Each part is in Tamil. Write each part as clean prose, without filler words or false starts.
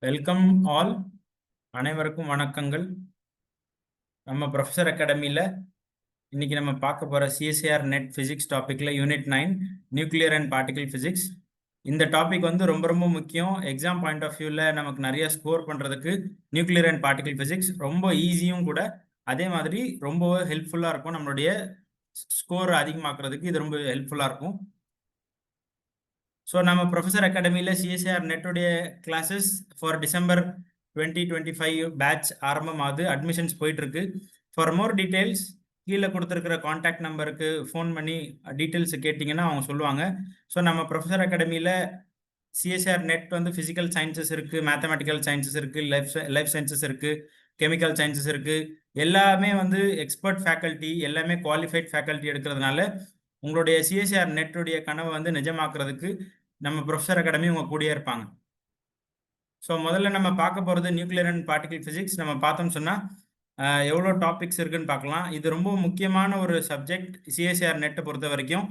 Welcome all. அனைவருக்கும் வணக்கங்கள். நம்ம ப்ரொஃபஸர் அகாடமியில் இன்னைக்கு நம்ம பார்க்க போகிற சிஎஸ்ஐஆர் நெட் ஃபிசிக்ஸ் டாப்பிக்கில் unit 9 nuclear and particle physics. இந்த டாபிக் வந்து ரொம்ப ரொம்ப முக்கியம். எக்ஸாம் பாயிண்ட் ஆஃப் வியூவில் நமக்கு நிறைய ஸ்கோர் பண்ணுறதுக்கு நியூக்ளியர் அண்ட் பார்ட்டிகல் ஃபிசிக்ஸ் ரொம்ப ஈஸியும் கூட, அதே மாதிரி ரொம்ப ஹெல்ப்ஃபுல்லாக இருக்கும். நம்மளுடைய ஸ்கோர் அதிகமாக்குறதுக்கு இது ரொம்ப ஹெல்ப்ஃபுல்லாக இருக்கும். ஸோ நம்ம ப்ரொஃபஸர் அகாடமியில் சிஎஸ்ஐஆர் நெட்டுடைய கிளாஸஸ் ஃபார் டிசம்பர் 2025 பேட்ச் ஆரம்பமாகுது. அட்மிஷன்ஸ் போயிட்டுருக்கு. ஃபார் மோர் டீட்டெயில்ஸ் கீழே கொடுத்துருக்கிற காண்டாக்ட் நம்பருக்கு ஃபோன் பண்ணி டீட்டெயில்ஸ் கேட்டிங்கன்னா அவங்க சொல்லுவாங்க. ஸோ நம்ம ப்ரொஃபஸர் அகாடமியில் சிஎஸ்ஐஆர் நெட் வந்து ஃபிசிக்கல் சயின்சஸ் இருக்குது, மேத்தமெட்டிக்கல் சயின்சஸ் இருக்குது, லைஃப் சயின்சஸ் இருக்குது, கெமிக்கல் சயின்சஸ் இருக்குது. எல்லாமே வந்து எக்ஸ்பர்ட் ஃபேக்கல்ட்டி, எல்லாமே குவாலிஃபைட் ஃபேக்கல்ட்டி எடுக்கிறதுனால உங்களுடைய சிஎஸ்ஐஆர் நெட்டுடைய கனவை வந்து நிஜமாக்குறதுக்கு நம்ம ப்ரொஃபஸர் அகாடமி உங்க கூடயே இருப்பாங்க. ஸோ முதல்ல நம்ம பார்க்க போகிறது நியூக்ளியர் அண்ட் பார்ட்டிகல் ஃபிசிக்ஸ். நம்ம பார்த்தோம்னு சொன்னால் எவ்வளோ டாபிக்ஸ் இருக்குன்னு பார்க்கலாம். இது ரொம்ப முக்கியமான ஒரு சப்ஜெக்ட் சிஎஸ்ஐஆர் நெட்டை பொறுத்த வரைக்கும்.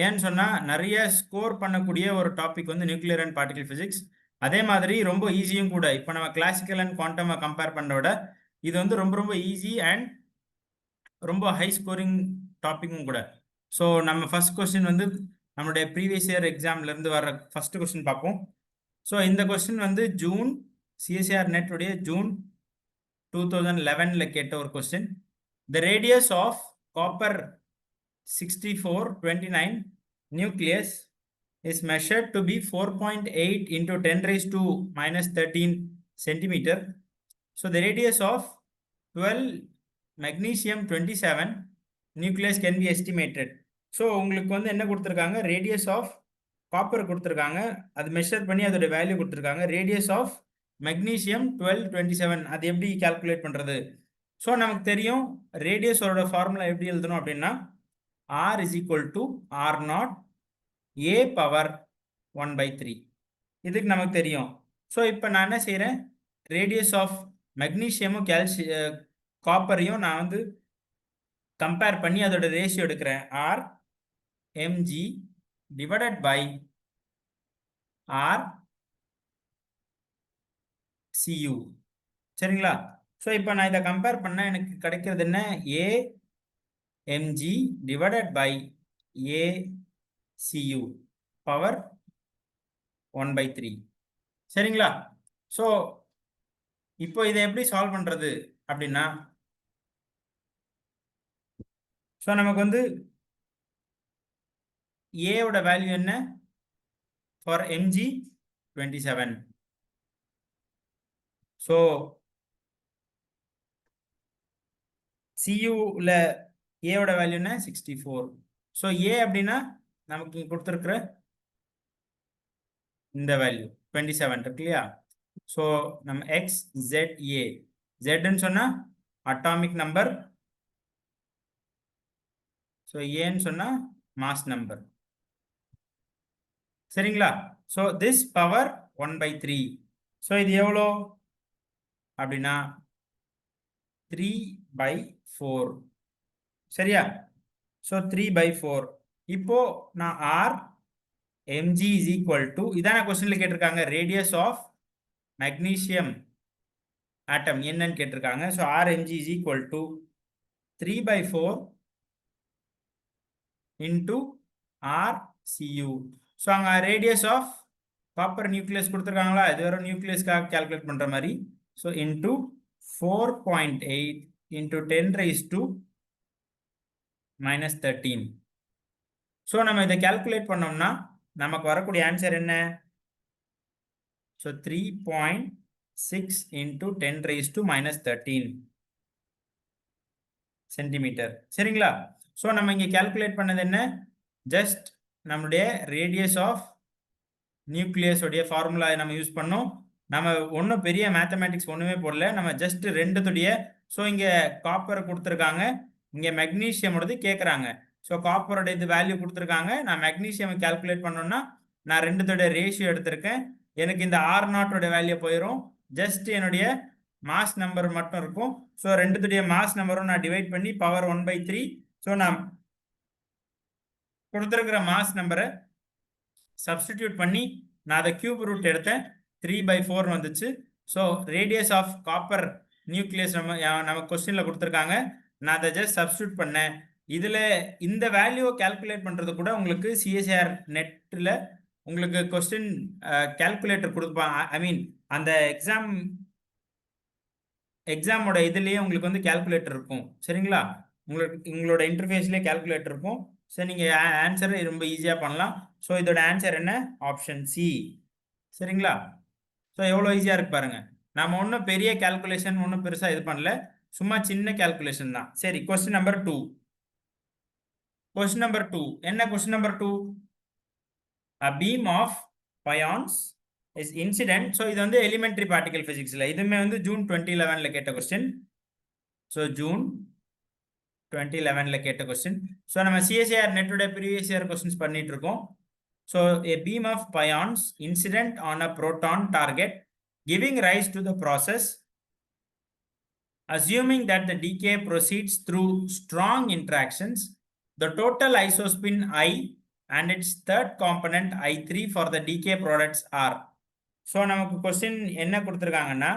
ஏன்னு சொன்னால் நிறைய ஸ்கோர் பண்ணக்கூடிய ஒரு டாபிக் வந்து நியூக்ளியர் அண்ட் பார்ட்டிகல் ஃபிசிக்ஸ். அதே மாதிரி ரொம்ப ஈஸியும் கூட. இப்போ நம்ம கிளாசிக்கல் அண்ட் குவாண்டமை கம்பேர் பண்ணுறத விட இது வந்து ரொம்ப ரொம்ப ஈஸி அண்ட் ரொம்ப ஹை ஸ்கோரிங் டாப்பிக்கும் கூட. ஸோ நம்ம ஃபர்ஸ்ட் கொஸ்டின் வந்து நம்மளுடைய ப்ரீவியஸ் இயர் எக்ஸாம்லேருந்து வர ஃபர்ஸ்ட் கொஸ்டின் பார்ப்போம். ஸோ இந்த கொஸ்டின் வந்து ஜூன் சிஎஸ்ஐஆர் நெட்டுடைய ஜூன் 2011 கேட்ட ஒரு question. The radius of copper 6429 nucleus is measured to be 4.8 into 10 raised to minus 13 centimeter. So the radius of 12 magnesium 27 nucleus can be estimated. So உங்களுக்கு வந்து என்ன கொடுத்துருக்காங்க, ரேடியஸ் ஆஃப் காப்பர் கொடுத்துருக்காங்க, அது மெஷர் பண்ணி அதோட வேல்யூ கொடுத்துருக்காங்க. ரேடியஸ் ஆஃப் மெக்னீசியம் 1227 அது எப்படி கால்குலேட் பண்ணுறது? ஸோ நமக்கு தெரியும் ரேடியஸோட ஃபார்முலா எப்படி எழுதணும் அப்படின்னா R is equal to R0 A power 1/3. இதுக்கு நமக்கு தெரியும். ஸோ இப்போ நான் என்ன செய்கிறேன், ரேடியஸ் ஆஃப் மெக்னீசியமும் காப்பரையும் நான் வந்து கம்பேர் பண்ணி அதோட ரேஷியோ எடுக்கிறேன். R mg divided by R cu. சரிங்களா? ஸோ இப்போ நான் இதை கம்பேர் பண்ண எனக்கு கிடைக்கிறது என்ன, A mg divided by A cu power 1/3. சரிங்களா? ஸோ இப்போ இதை எப்படி சால்வ் பண்ணுறது அப்படின்னா, ஸோ நமக்கு வந்து ஏவோட வேல்யூ என்ன, ஃபார் mg 27. ஸோ CUல ஏவோட வேல்யூ என்ன, 64. ஸோ ஏ அப்படின்னா நமக்கு கொடுத்துருக்குற இந்த வேல்யூ 27 இருக்கு இல்லையா? ஸோ நம்ம XZA, Zன்னு சொன்னா அட்டாமிக் நம்பர், ஸோ ஏன்னு சொன்னா மாஸ் நம்பர். சரிங்களா? So this power 1/3. ஸோ இது எவ்வளோ அப்படின்னா 3/4. சரியா? ஸோ 3/4. இப்போ நான் R mg is equal to, இதான கொஸ்டின்ல கேட்டிருக்காங்க, ரேடியஸ் ஆஃப் மெக்னீசியம் ஆட்டம் என்னன்னு கேட்டிருக்காங்க. So R mg is equal to 3/4 into R cu. So அங்கே ரேடியஸ் ஆஃப் காப்பர் நியூக்ளியஸ் கொடுத்துருக்காங்களா, இது வரும் நியூக்ளியஸ்க்காக கால்குலேட் பண்ணுற மாதிரி. So into 4.8 into 10 raised to minus 13. So நம்ம இதை கால்குலேட் பண்ணோம்னா நமக்கு வரக்கூடிய ஆன்சர் என்ன, so 3.6 into 10 raised to minus 13 centimetre. சரிங்களா? ஸோ நம்ம இங்கே கால்குலேட் பண்ணது என்ன, ஜஸ்ட் நம்மளுடைய ரேடியஸ் ஆஃப் நியூக்ளியஸோடைய ஃபார்முலா நம்ம யூஸ் பண்ணோம். நம்ம ஒன்றும் பெரிய மேத்தமேட்டிக்ஸ் ஒன்றுமே போடல, நம்ம ஜஸ்ட் ரெண்டுத்துடைய, ஸோ இங்கே காப்பர் கொடுத்துருக்காங்க, இங்கே மெக்னீஷியமோடது கேட்குறாங்க. ஸோ காப்பரோட இது வேல்யூ கொடுத்துருக்காங்க, நான் மெக்னீஷியம் கால்குலேட் பண்ணோன்னா நான் ரெண்டுத்தோடைய ரேஷியோ எடுத்திருக்கேன். எனக்கு இந்த R0 வேல்யூ போயிடும், ஜஸ்ட் என்னுடைய மாஸ் நம்பர் மட்டும் இருக்கும். ஸோ ரெண்டுத்துடைய மாஸ் நம்பரும் நான் டிவைட் பண்ணி பவர் 1/3. ஸோ நான் கொடுத்துருக்கிற மாஸ் நம்பரை சப்ஸ்டிடியூட் பண்ணி நான் அதை கியூப் ரூட் எடுத்தேன், 3/4 வந்துச்சு. So radius of copper nucleus நம்ம கொஸ்டினில் கொடுத்துருக்காங்க. நான் அதை ஜஸ்ட் சப்ஸ்டியூட் பண்ணேன். இதில் இந்த வேல்யூவை கால்குலேட் பண்ணுறது கூட உங்களுக்கு சிஎஸ்ஆர் நெட்டில் உங்களுக்கு கொஸ்டின் கால்குலேட்டர் கொடுப்பாங்க. ஐ மீன் அந்த எக்ஸாமோட இதுலேயே உங்களுக்கு வந்து கால்குலேட்டர் இருக்கும். சரிங்களா? உங்களோட இன்டர்ஃபேஸ்லேயே கால்குலேட்டர் இருக்கும். ஸோ நீங்கள் ஆன்சரை ரொம்ப ஈஸியாக பண்ணலாம். ஸோ இதோட ஆன்சர் என்ன? Option C. சரிங்களா? ஸோ எவ்வளோ ஈஸியாக இருக்கு பாருங்க. நம்ம ஒன்றும் பெரிய கால்குலேஷன் ஒன்றும் பெருசாக இது பண்ணல, சும்மா சின்ன கால்குலேஷன் தான். சரி, கொஸ்டின் நம்பர் 2. கொஸ்டின் நம்பர் 2 என்ன? Question number 2, a beam of pions is incident. So இது வந்து எலிமெண்ட்ரி பார்ட்டிகல் ஃபிசிக்ஸில், இதுவுமே வந்து ஜூன் 2011 கேட்ட கொஸ்டின். ஸோ ஜூன் 2011 கேட்ட கொஸ்டின். ஸோ நம்ம சிஎஸ்ஆர் நெட்டோட ப்ரீவியஸ் இயர் கொஸ்டின்ஸ் பண்ணிட்டு இருக்கோம். So a beam of pions incident on a proton target giving rise to the process, assuming that the decay proceeds through strong interactions, the total isospin I and its third component I3 for the decay products are. So நமக்கு கொஸ்டின் என்ன கொடுத்துருக்காங்கன்னா,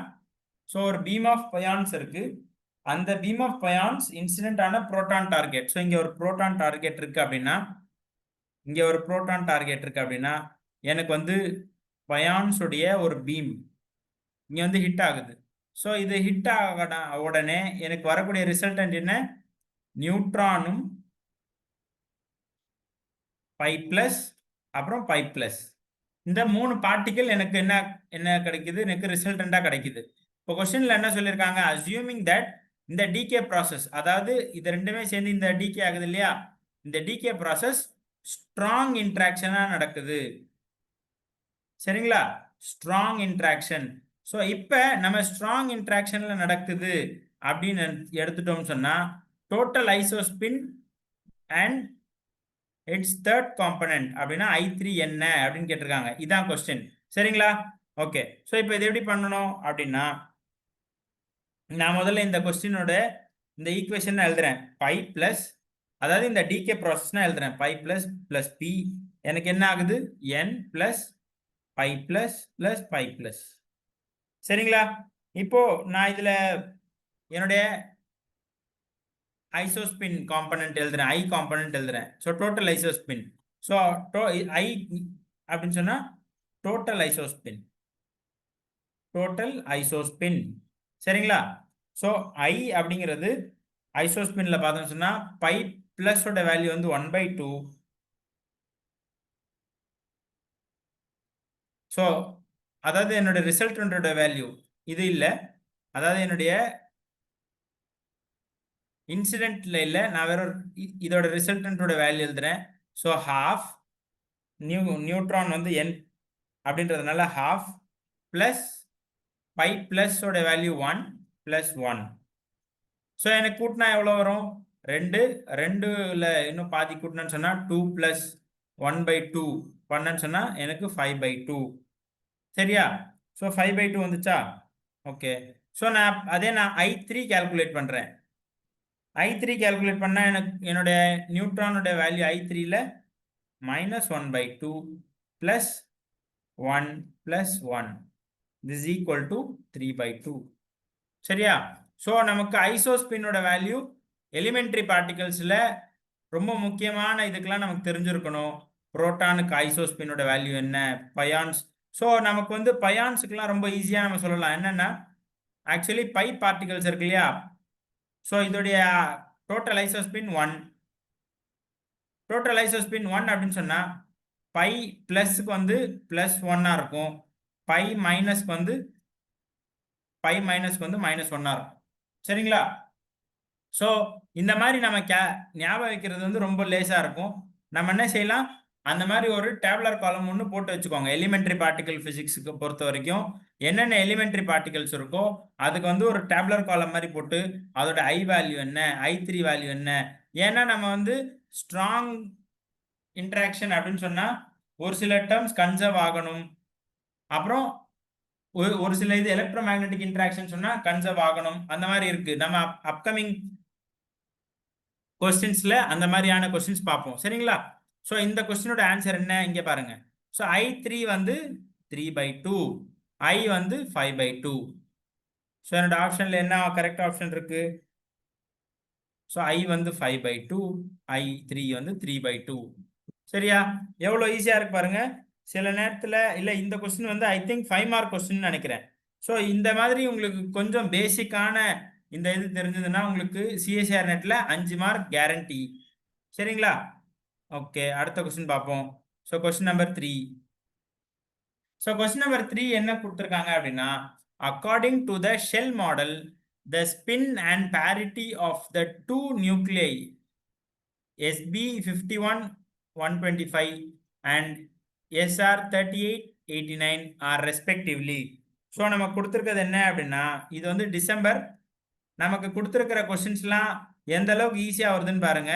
ஸோ ஒரு பீம் ஆஃப் பயான்ஸ் இருக்கு, அந்த பீம் ஆஃப் பயான்ஸ் இன்சிடென்ட் ஆன புரோட்டான் டார்கெட். ஸோ இங்கே ஒரு புரோட்டான் டார்கெட் இருக்கு அப்படின்னா, இங்கே ஒரு புரோட்டான் டார்கெட் இருக்கு அப்படின்னா, எனக்கு வந்து பயான்ஸுடைய ஒரு பீம் இங்கே வந்து ஹிட் ஆகுது. ஸோ இது ஹிட் ஆக உடனே எனக்கு வரக்கூடிய ரிசல்டன்ட் என்ன? நியூட்ரானும் பை பிளஸ் அப்புறம் பை பிளஸ், இந்த 3 பார்ட்டிக்கல் எனக்கு என்ன கிடைக்குது? எனக்கு ரிசல்டண்டா கிடைக்குது. இப்போ கொஸ்டின்ல என்ன சொல்லியிருக்காங்க? அஸ்யூமிங் தட் இந்த டிகே ப்ராசஸ், அதாவது இது ரெண்டுமே சேர்ந்து இந்த டிகே ஆகுது இல்லையா, இந்த டிகே ப்ராசஸ் ஸ்ட்ராங் இன்ட்ராக்ஷனா நடக்குது. சரிங்களா? Strong interaction. ஸோ இப்போ நம்ம ஸ்ட்ராங் இன்ட்ராக்ஷன்ல நடக்குது அப்படின்னு எடுத்துட்டோம்னு சொன்னா, total isospin and its third component அப்படின்னா I3 என்ன அப்படின்னு கேட்டிருக்காங்க. இதான் கொஸ்டின். சரிங்களா? ஓகே. ஸோ இப்போ இது எப்படி பண்ணணும் அப்படின்னா, நான் முதல்ல இந்த கொஸ்டினோட இந்த ஈக்குவேஷன் எழுதுறேன். பை பிளஸ், அதாவது இந்த டிகே ப்ராசஸ்னா எழுதுறேன் பை பிளஸ் பிளஸ் பி, எனக்கு என்ன ஆகுது? n plus pi plus plus pi plus. சரிங்களா? இப்போ நான் இதுல என்னுடைய ஐசோஸ்பின் காம்பனன்ட் எழுதுறேன், ஐ காம்பனன்ட் எழுதுறேன். So total isospin. So I அப்படின்னு சொன்னா டோட்டல் ஐசோஸ்பின், டோட்டல் ஐசோஸ்பின். சரிங்களா? ஸோ ஐ அப்படிங்கிறது ஐசோஸ்பின்ல பார்த்தோம்னு சொன்னா பை பிளஸோட வேல்யூ வந்து 1/2. ஸோ அதாவது என்னோட ரிசல்டன்டோட வேல்யூ இது இல்லை, அதாவது என்னுடைய இன்சிடென்ட்ல இல்லை, நான் வேற இதோட ரிசல்டன்டோட வேல்யூ எழுதுறேன். ஸோ ஹாஃப் நியூட்ரான் வந்து n அப்படின்றதுனால ஹாஃப் பிளஸ் பை பிளஸோட வேல்யூ 1 பிளஸ் 1. ஸோ எனக்கு கூட்டினா எவ்வளோ வரும்? 2. 2ல் இன்னும் பாதி கூட்டினு சொன்னா 2 பிளஸ் 1/2 பண்ணன்னு சொன்னா எனக்கு 5/2. சரியா? ஸோ 5/2 வந்துச்சா? ஓகே. ஸோ நான் I3 கால்குலேட் பண்றேன். I3 கால்குலேட் பண்ணா எனக்கு என்னுடைய நியூட்ரானோட வேல்யூ I3ல -1/2 plus 1 plus 1 this is equal to 3/2. சரியா? ஸோ நமக்கு ஐசோஸ்பினோட வேல்யூ எலிமெண்ட்ரி பார்ட்டிகல்ஸ்ல ரொம்ப முக்கியமான இதுக்கெல்லாம் நமக்கு தெரிஞ்சிருக்கணும். புரோட்டானுக்கு ஐசோஸ்பினோட வேல்யூ என்ன, பயான்ஸ். ஸோ நமக்கு வந்து பயான்ஸுக்கெல்லாம் ரொம்ப ஈஸியாக நம்ம சொல்லலாம். என்னன்னா ஆக்சுவலி பை பார்ட்டிகல்ஸ் இருக்கு இல்லையா, ஸோ இதோடைய டோட்டல் ஐசோஸ்பின் 1. டோட்டல் ஐசோஸ்பின் 1 அப்படின்னு சொன்னா பை பிளஸ்க்கு வந்து பிளஸ் 1 இருக்கும், பை மைனஸ்க்கு வந்து -1 இருக்கும். சரிங்களா? ஸோ இந்த மாதிரி நம்ம ஞாபகம் வைக்கிறது வந்து ரொம்ப லேசா இருக்கும். நம்ம என்ன செய்யலாம், அந்த மாதிரி ஒரு டேபுலர் காலம் ஒன்று போட்டு வச்சுக்கோங்க. எலிமெண்ட்ரி பார்ட்டிகல் பிசிக்ஸுக்கு பொறுத்த வரைக்கும் என்னென்ன எலிமெண்ட்ரி பார்ட்டிகல்ஸ் இருக்கோ அதுக்கு வந்து ஒரு டேபுலர் காலம் மாதிரி போட்டு அதோட I வேல்யூ என்ன, I3 வேல்யூ என்ன. ஏன்னா நம்ம வந்து ஸ்ட்ராங் இன்ட்ராக்ஷன் அப்படின்னு சொன்னா ஒரு சில டேர்ம்ஸ் கன்சர்வ் ஆகணும், அப்புறம் ஒரு சில இது எலக்ட்ரோ மேக்னெட்டிக் இன்ட்ராக்ஷன் சொன்னா கன்சர்வ் ஆகணும். அந்த மாதிரி இருக்கு. நம்ம அப்கமிங் கொஸ்டின்ஸ்ல அந்த மாதிரியான கொஸ்டின்ஸ் பார்ப்போம். சரிங்களா? ஸோ இந்த கொஸ்டினோட ஆன்சர் என்ன இங்க பாருங்க. ஸோ I3 வந்து 3/2 I வந்து 5/2. ஸோ என்னோட ஆப்ஷனில் என்ன கரெக்ட் ஆப்ஷன் இருக்கு? ஸோ I வந்து 5/2, I3 வந்து 3/2. சரியா? எவ்வளோ ஈஸியாக இருக்கு பாருங்க. சில நேரத்தில் இல்லை, இந்த கொஸ்டின் வந்து ஐ திங்க் 5 மார்க் கொஸ்டின் நினைக்கிறேன். ஸோ இந்த மாதிரி உங்களுக்கு கொஞ்சம் பேசிக்கான இந்த இது தெரிஞ்சதுன்னா உங்களுக்கு சிஎஸ்ஆர் நெட்ல 5 மார்க் கேரண்டி. சரிங்களா? ஓகே, அடுத்த கொஸ்டின் பார்ப்போம். So question number 3. So question number 3 என்ன கொடுத்துருக்காங்க அப்படின்னா, according to the shell model, the spin and parity of the two nuclei SB51-125 and SR38-89 are respectively. So நம்ம கொடுத்துருக்கிறது என்ன அப்படின்னா, இது வந்து டிசம்பர். நமக்கு கொடுத்துருக்கிற கொஸ்டின்ஸ்லாம் எந்த அளவுக்கு ஈஸியாக வருதுன்னு பாருங்க.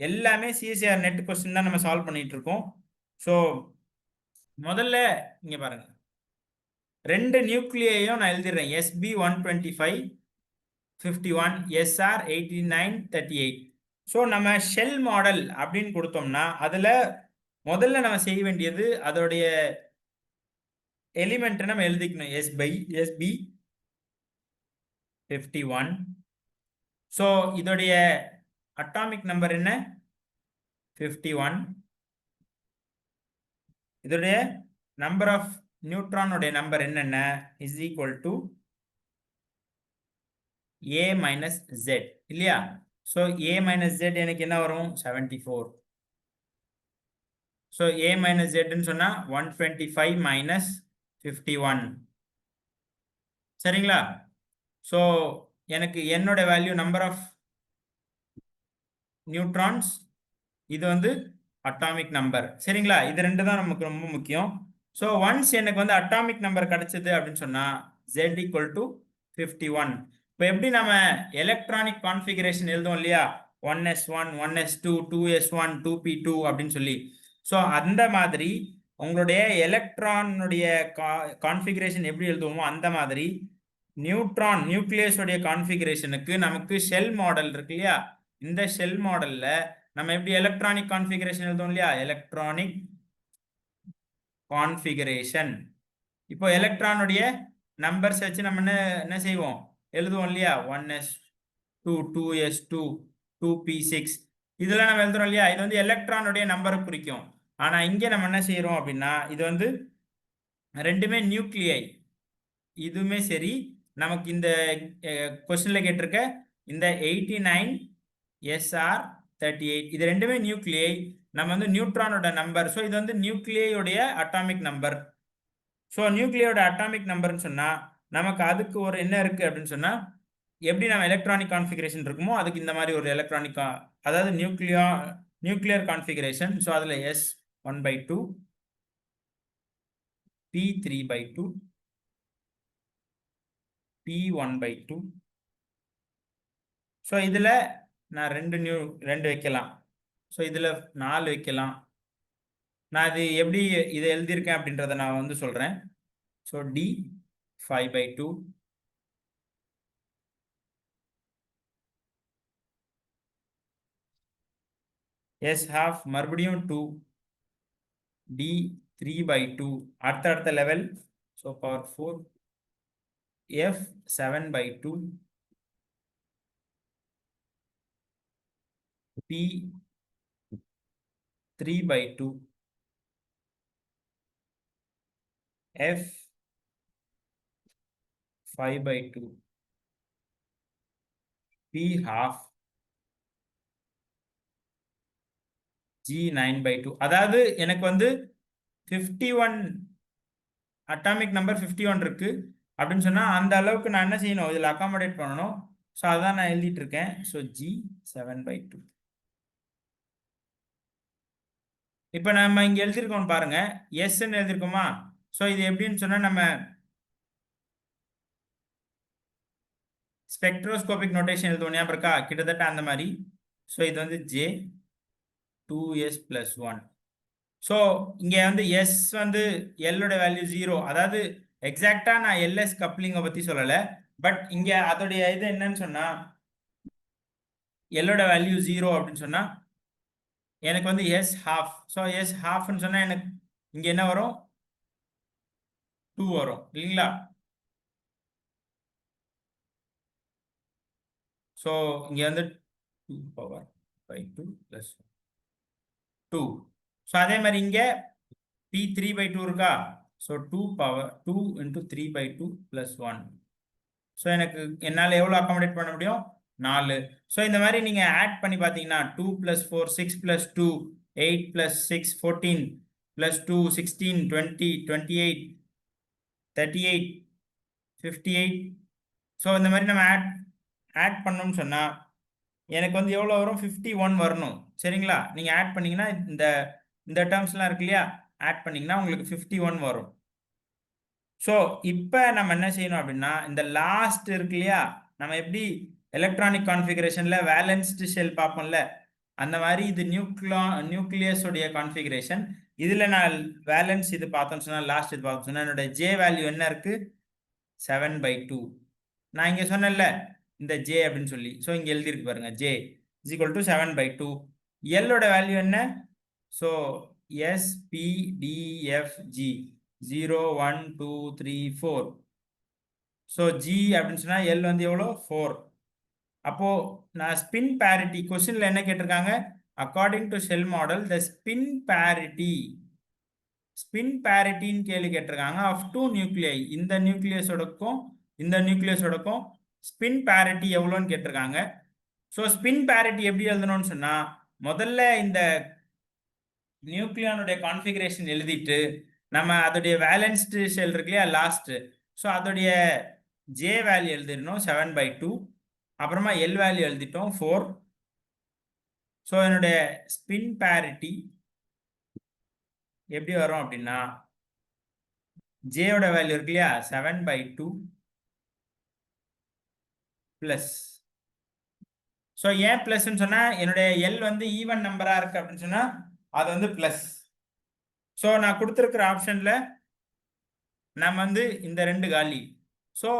எல்லாமே சிஎஸ்ஆர் நெட் கொஸ்டின் தான் நம்ம சால்வ் பண்ணிட்டு இருக்கோம். ஸோ முதல்ல இங்க பாருங்க, ரெண்டு நியூக்ளியையும் நான் எழுதிடுறேன். SB125-51, SR89-38. ஸோ நம்ம ஷெல் மாடல் அப்படின்னு கொடுத்தோம்னா அதுல முதல்ல நம்ம செய்ய வேண்டியது அதோடைய எலிமெண்ட் நம்ம எழுதிக்கணும். SB51. ஸோ இதோடைய அட்டாமிக் நம்பர் என்ன? 51. இதோடைய நம்பர் ஆஃப் நியூட்ரானுடைய நம்பர் என்னென்ன? Is equal to A minus Z இல்லையா? ஸோ A minus Z எனக்கு என்ன வரும்? 74. ஸோ A minus Z ன்னு சொன்னா 125 minus 51. சரிங்களா? ஸோ எனக்கு என்னோட வேல்யூ நம்பர் ஆஃப் நியூட்ரான்ஸ், இது வந்து அட்டாமிக் நம்பர். சரிங்களா? இது ரெண்டு தான் நமக்கு ரொம்ப முக்கியம். ஸோ ஒன்ஸ் எனக்கு வந்து அட்டாமிக் நம்பர் கிடைச்சது அப்படின்னு சொன்னா Z equal to 51. இப்போ எப்படி நம்ம எலக்ட்ரானிக் கான்ஃபிகரேஷன் எழுதுவோம் இல்லையா? 1s1, 1s2, 2s1, 2p2 அப்படின்னு சொல்லி. ஸோ அந்த மாதிரி உங்களுடைய எலக்ட்ரானுடைய கான்ஃபிகரேஷன் எப்படி எழுதுவோமோ அந்த மாதிரி நியூட்ரான் நியூக்ளியஸோடைய கான்ஃபிகரேஷனுக்கு நமக்கு ஷெல் மாடல் இருக்கு இல்லையா? இந்த ஷெல் மாடல்ல நம்ம எப்படி எலக்ட்ரானிக் கான்ஃபிகரேஷன் எழுதுவோம் இல்லையா? Electronic configuration. இப்போ எலக்ட்ரானுடைய நம்பர்ஸ் வச்சு நம்ம என்ன செய்வோம்? எழுதுவோம் இல்லையா? 1s2, 2s2, 2p6 இதெல்லாம் நம்ம எழுதுறோம் இல்லையா? இது வந்து எலக்ட்ரானுடைய நம்பரை குறிக்கும். ஆனா இங்க நம்ம என்ன செய்யறோம் அப்படின்னா, இது வந்து ரெண்டுமே நியூக்ளியை. இதுவுமே சரி, நமக்கு இந்த கொஸ்டின்ல கேட்டிருக்க இந்த 89 SR38 இது ரெண்டுமே நியூக்ளியை. நம்ம வந்து நியூட்ரானோட நம்பர். ஸோ இது வந்து நியூக்ளியோடைய அட்டாமிக் நம்பர். ஸோ நியூக்ளியோட அட்டாமிக் நம்பர்னு சொன்னா நமக்கு அதுக்கு ஒரு என்ன இருக்கு அப்படின்னு சொன்னா, எப்படி நம்ம எலக்ட்ரானிக் கான்ஃபிகரேஷன் இருக்குமோ அதுக்கு இந்த மாதிரி ஒரு எலக்ட்ரானிக் அதாவது நியூக்ளியர் கான்ஃபிகரேஷன். ஸோ அதுல S1/2, P3/2, P1/2. ஸோ இதுல நான் ரெண்டு வைக்கலாம். ஸோ இதுல 4 வைக்கலாம். நான் இது எப்படி இதை எழுதியிருக்கேன் அப்படின்றத நான் வந்து சொல்றேன். ஸோ D 5/2, S half மறுபடியும் 2, D 3/2 அடுத்த level. So power 4, F 7/2, P 3/2, F 5/2, P half, G 9/2. அதாவது எனக்கு வந்து 51 அட்டாமிக் நம்பர் 51 இருக்கு அப்படின்னு சொன்னா அந்த அளவுக்கு நான் என்ன செய்யணும்? இதில் அகாமடேட் பண்ணணும். ஸோ அதான் நான் எழுதிட்டு இருக்கேன். So G 7/2. இப்போ நம்ம இங்க எழுதிருக்கோம் பாருங்க, எஸ்ன்னு எழுதிருக்கோமா? ஸோ இது எப்படின்னு சொன்னா நம்ம ஸ்பெக்ட்ரோஸ்கோபிக் நோட்டேஷன் எழுதுவோம் ஞாபகம் இருக்கா? கிட்டத்தட்ட அந்த மாதிரி. ஸோ இது வந்து J 2s+1. ஸோ இங்க வந்து எஸ் வந்து எல்லோட வேல்யூ 0. அதாவது எக்ஸாக்டா நான் எல்எஸ் கப்ளிங்கை பத்தி சொல்லலை. பட் இங்க அதோடைய இது என்னன்னு சொன்னா எல்லோட வேல்யூ 0 அப்படின்னு சொன்னா எனக்கு வந்து S half. ஸோ S halfன்னு சொன்னா எனக்கு இங்க என்ன வரும்? 2 வரும் இல்லைங்களா? ஸோ இங்கே வந்து 2 பவர் பை 2 + 2. ஸோ அதே மாதிரி இங்கே P 3/2 இருக்கா? So 2 power 2 × 3/2 + 1. ஸோ எனக்கு என்னால் எவ்வளோ அக்காமடேட் பண்ண முடியும்? 4. ஸோ இந்த மாதிரி நீங்கள் ஆட் பண்ணி பார்த்தீங்கன்னா 2 + 4 6 + 2 8 + 6 14 + 2 16 20 28 38 58. ஸோ இந்த மாதிரி நம்ம ஆட் பண்ணோம்னு சொன்னால் எனக்கு வந்து எவ்வளோ வரும்? 51 வரணும். சரிங்களா? நீங்கள் ஆட் பண்ணீங்கன்னா இந்த இந்த டேர்ம்ஸ்லாம் இருக்கு இல்லையா? ஆட் பண்ணீங்கன்னா உங்களுக்கு 51 வரும். ஸோ இப்போ நம்ம என்ன செய்யணும் அப்படின்னா, இந்த லாஸ்ட் இருக்கு இல்லையா? நம்ம எப்படி எலக்ட்ரானிக் கான்ஃபிகரேஷனில் வேலன்ஸ்டு ஷெல் பார்ப்போம்ல, அந்த மாதிரி இது நியூக்ளியஸ் உடைய கான்ஃபிகரேஷன். இதில் நான் வேலன்ஸ் இது பார்த்தோம்னு சொன்னால், லாஸ்ட் இது பார்த்தோம் சொன்னால், என்னோட ஜே வேல்யூ என்ன இருக்கு? 7/2. நான் இங்கே சொன்னேன்ல இந்த ஜே அப்படின்னு சொல்லி. ஸோ இங்கே எழுதியிருக்கு பாருங்க, ஜே இஸ் ஈக்குவல் டு 7/2. எல்லோட வேல்யூ என்ன? So SPDFG 0 1 2 3 4. ஸோ ஜி அப்படின்னு சொன்னால் எல் வந்து எவ்வளோ? 4. அப்போ நான் ஸ்பின் பேரிட்டி கொஸ்டின்ல என்ன கேட்டிருக்காங்க? According to shell model the spin பேரிட்டின்னு கேள்வி கேட்டிருக்காங்க ஆஃப் 2 நியூக்ளியை. இந்த நியூக்ளியஸோடக்கும் இந்த நியூக்ளியஸோடக்கும் ஸ்பின் பேரிட்டி எவ்வளோன்னு கேட்டிருக்காங்க. ஸோ ஸ்பின் பேரிட்டி எப்படி எழுதணும்னு சொன்னா, முதல்ல இந்த நியூக்ளியானுடைய கான்ஃபிகரேஷன் எழுதிட்டு நம்ம அதோடைய வேலன்ஸ்டு ஷெல் இருக்கு இல்லையா லாஸ்ட், ஸோ அதோடைய ஜே வேல்யூ எழுதிடணும் 7/2. அப்புறமா எல் வேல்யூ எழுதிட்டோம் 4. ஸோ என்னுடைய ஸ்பின் பேரிட்டி எப்படி வரும் அப்படின்னா, ஜேயோட வேல்யூ இருக்கு இல்லையா 7/2 பிளஸ். ஸோ ஏன் பிளஸ்ன்னு சொன்னா, என்னுடைய எல் வந்து ஈவன் நம்பரா இருக்கு அப்படின்னு சொன்னா அது வந்து பிளஸ். ஸோ நான் கொடுத்துருக்கிற ஆப்ஷன்ல நம்ம வந்து இந்த 2 காலி. ஸோ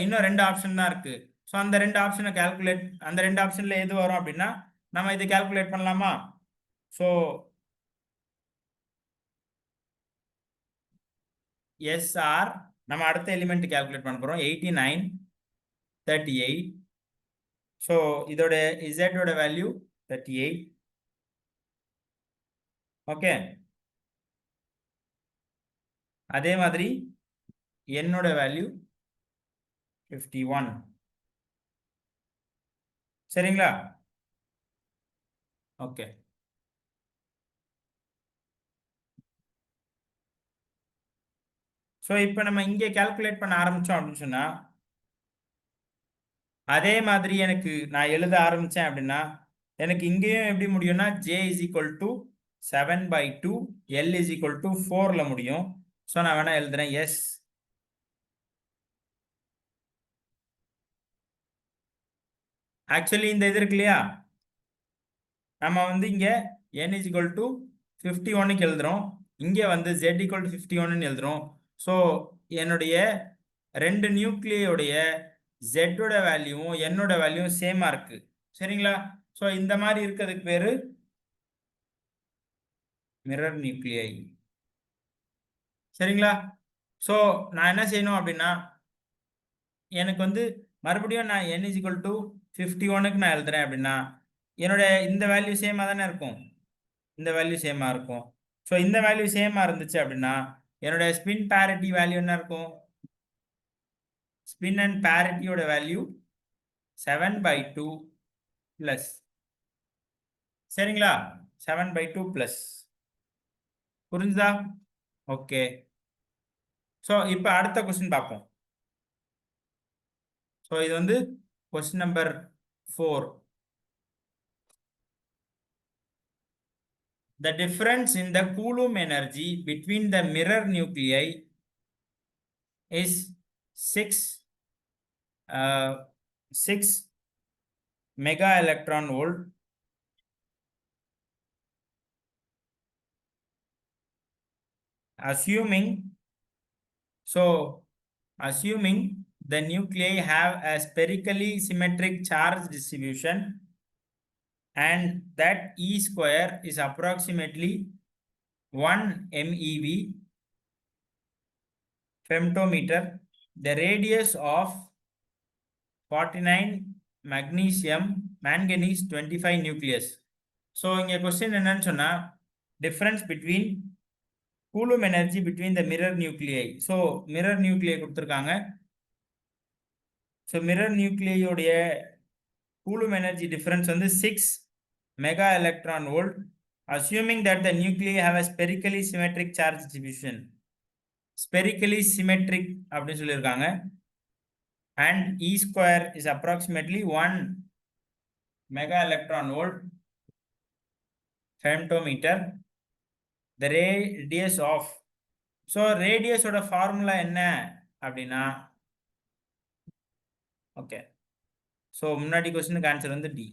இன்னும் 2 ஆப்ஷன் தான் இருக்கு. ஸோ அந்த 2 ஆப்ஷனை அந்த 2 ஆப்ஷன்ல எது வரும் அப்படின்னா நம்ம இதை கால்குலேட் பண்ணலாமா? ஸோ எஸ்ஆர் நம்ம அடுத்த எலிமெண்ட் கால்குலேட் பண்ண போறோம் 89 38. ஸோ இதோட இசட்டோட வேல்யூ 38. ஓகே, அதே மாதிரி என்னோட வேல்யூ 51. சரிங்களா? ஓகே, ஸோ இப்போ நம்ம இங்கே கால்குலேட் பண்ண ஆரம்பிச்சோம் அப்படின்னு சொன்னா, அதே மாதிரி எனக்கு நான் எழுத ஆரம்பிச்சேன் அப்படின்னா எனக்கு இங்கேயும் எப்படி முடியும்னா J is equal to 7/2 L is equal to 4ல முடியும். ஸோ நான் வேணா எழுதுறேன் எஸ் ஆக்சுவலி இந்த இது இருக்கு இல்லையா, நம்ம வந்து இங்க n இஸ் ஈக்குவல் டு 51க்கு எழுதுறோம், இங்கே வந்து z ஈக்குவல் டு 51ன்னு எழுதுறோம். ஸோ என்னுடைய 2 நியூக்ளியோடைய ஜெட்டோட வேல்யூவும் என்னோட வேல்யூவும் சேமா இருக்கு. சரிங்களா? ஸோ இந்த மாதிரி இருக்கிறதுக்கு பேரு மிரர் நியூக்ளியை. சரிங்களா? ஸோ நான் என்ன செய்யணும் அப்படின்னா, எனக்கு வந்து மறுபடியும் நான் n இஸ் ஈக்குவல் டு 51க்கு நான் எழுதுறேன் அப்படின்னா என்னோட இந்த வேல்யூ சேமா தானே இருக்கும், இந்த வேல்யூ சேமா இருக்கும். ஸோ இந்த வேல்யூ சேமா இருந்துச்சு அப்படின்னா என்னோட ஸ்பின் பேரிட்டி வேல்யூ என்ன இருக்கும்? ஸ்பின் அண்ட் பேரிட்டியோட வேல்யூ 7/2 பிளஸ். சரிங்களா? 7/2 பிளஸ். புரிஞ்சுதா? ஓகே, ஸோ இப்போ அடுத்த கொஸ்டின் பார்ப்போம். ஸோ இது வந்து question number 4. The difference in the Coulomb energy between the mirror nuclei is 6 mega electron volt assuming the nuclei have a spherically symmetric charge distribution and that E square is approximately 1 MeV. femtometer. The radius of 49 magnesium manganese 25 nucleus. So இங்க question என்னன்னு சொன்னா difference between Coulomb energy between the mirror nuclei. So mirror nuclei கொடுத்திருக்காங்க. So mirror nuclei உடைய Coulomb energy difference வந்து 6 mega electron volt, assuming that the nuclei have a spherically symmetric charge distribution. Spherically symmetric அப்படின்னு சொல்லியிருக்காங்க. And E square is approximately 1 mega electron volt femtometer. The radius of, so radius ஓட formula என்ன அப்படின்னா, okay, so முன்னாடி கொஸ்டினுக்கு ஆன்சர் வந்து D.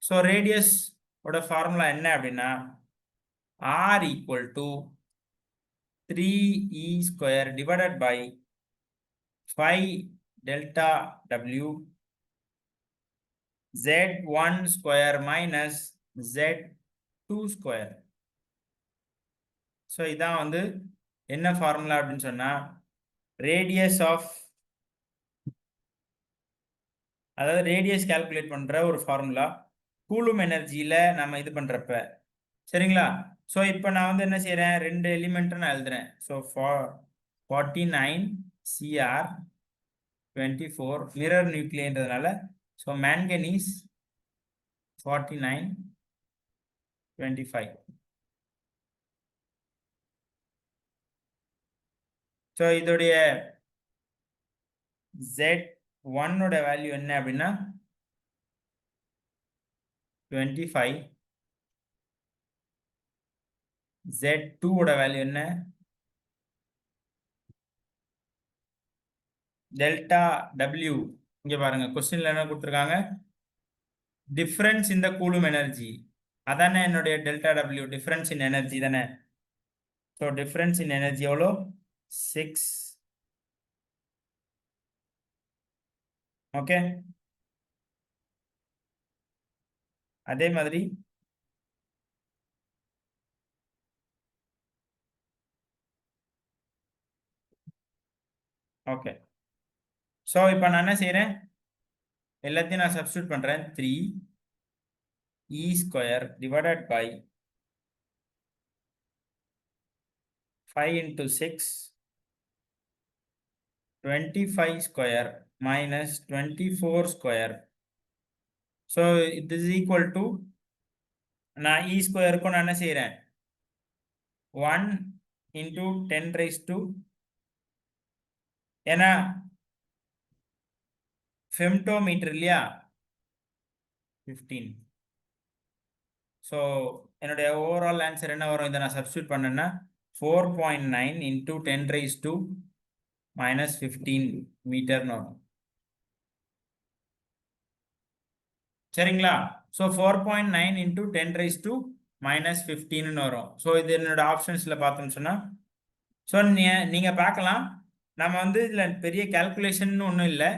So radius ஓட formula என்ன அப்படின்னா R equal to 3E square divided by 5 delta W Z1 square minus Z2 square. So இதான் வந்து என்ன ஃபார்முலா அப்படின்னு சொன்னா ரேடியஸ் ஆஃப், அதாவது ரேடியஸ் கால்குலேட் பண்ற ஒரு ஃபார்முலா கூலும் எனர்ஜியில நம்ம இது பண்றப்ப, சரிங்களா? ஸோ இப்போ நான் வந்து என்ன செய்யறேன், ரெண்டு எலிமெண்ட் நான் எழுதுறேன். ஸோ 49 CR 24 மிரர் நியூக்ளியன்றதுனால, ஸோ மேங்கனீஸ் 49 25. ஸோ இதோடைய Z1 ஓட வேல்யூ என்ன அப்படின்னா 25. Z2 ஓட வேல்யூ என்ன, டெல்டா W. இங்க பாருங்க கொஸ்டின்ல என்ன கொடுத்துருக்காங்க, டிஃபரன்ஸ் இன் த கூலும் எனர்ஜி. அதானே என்னுடைய டெல்டா W, டிஃபரன்ஸ் இன் எனர்ஜி தானே. ஸோ டிஃபரன்ஸ் இன் எனர்ஜி எவ்வளோ 6. ஓகே, அதே மாதிரி ஓகே. ஸோ இப்போ நான் என்ன செய்யறேன், எல்லாத்தையும் நான் சப்ஸ்டியூட் பண்றேன். 3E square divided by 5 into 6 25 square minus 24 square. So this is equal to, நான் E square க்கு நான் என்ன செய்யறேன் 1 into 10 raised to, ஏன்னா femtometer இல்லையா 15. ஸோ என்னுடைய ஓவரால் ஆன்சர் என்ன வரும், இதை நான் சப்ஸ்டியூட் பண்ணேன்னா 4.9 into 10 raised to minus 15 மீட்டர்னு வரும். சரிங்களா? So 4.9 into 10 raised to minus 15 வரும். ஸோ இது என்னோட ஆப்ஷன்ஸ்ல பார்த்தோம்னு சொன்னா, ஸோ நீங்க பார்க்கலாம், நம்ம வந்து இதுல பெரிய கால்குலேஷன் ஒன்றும் இல்லை.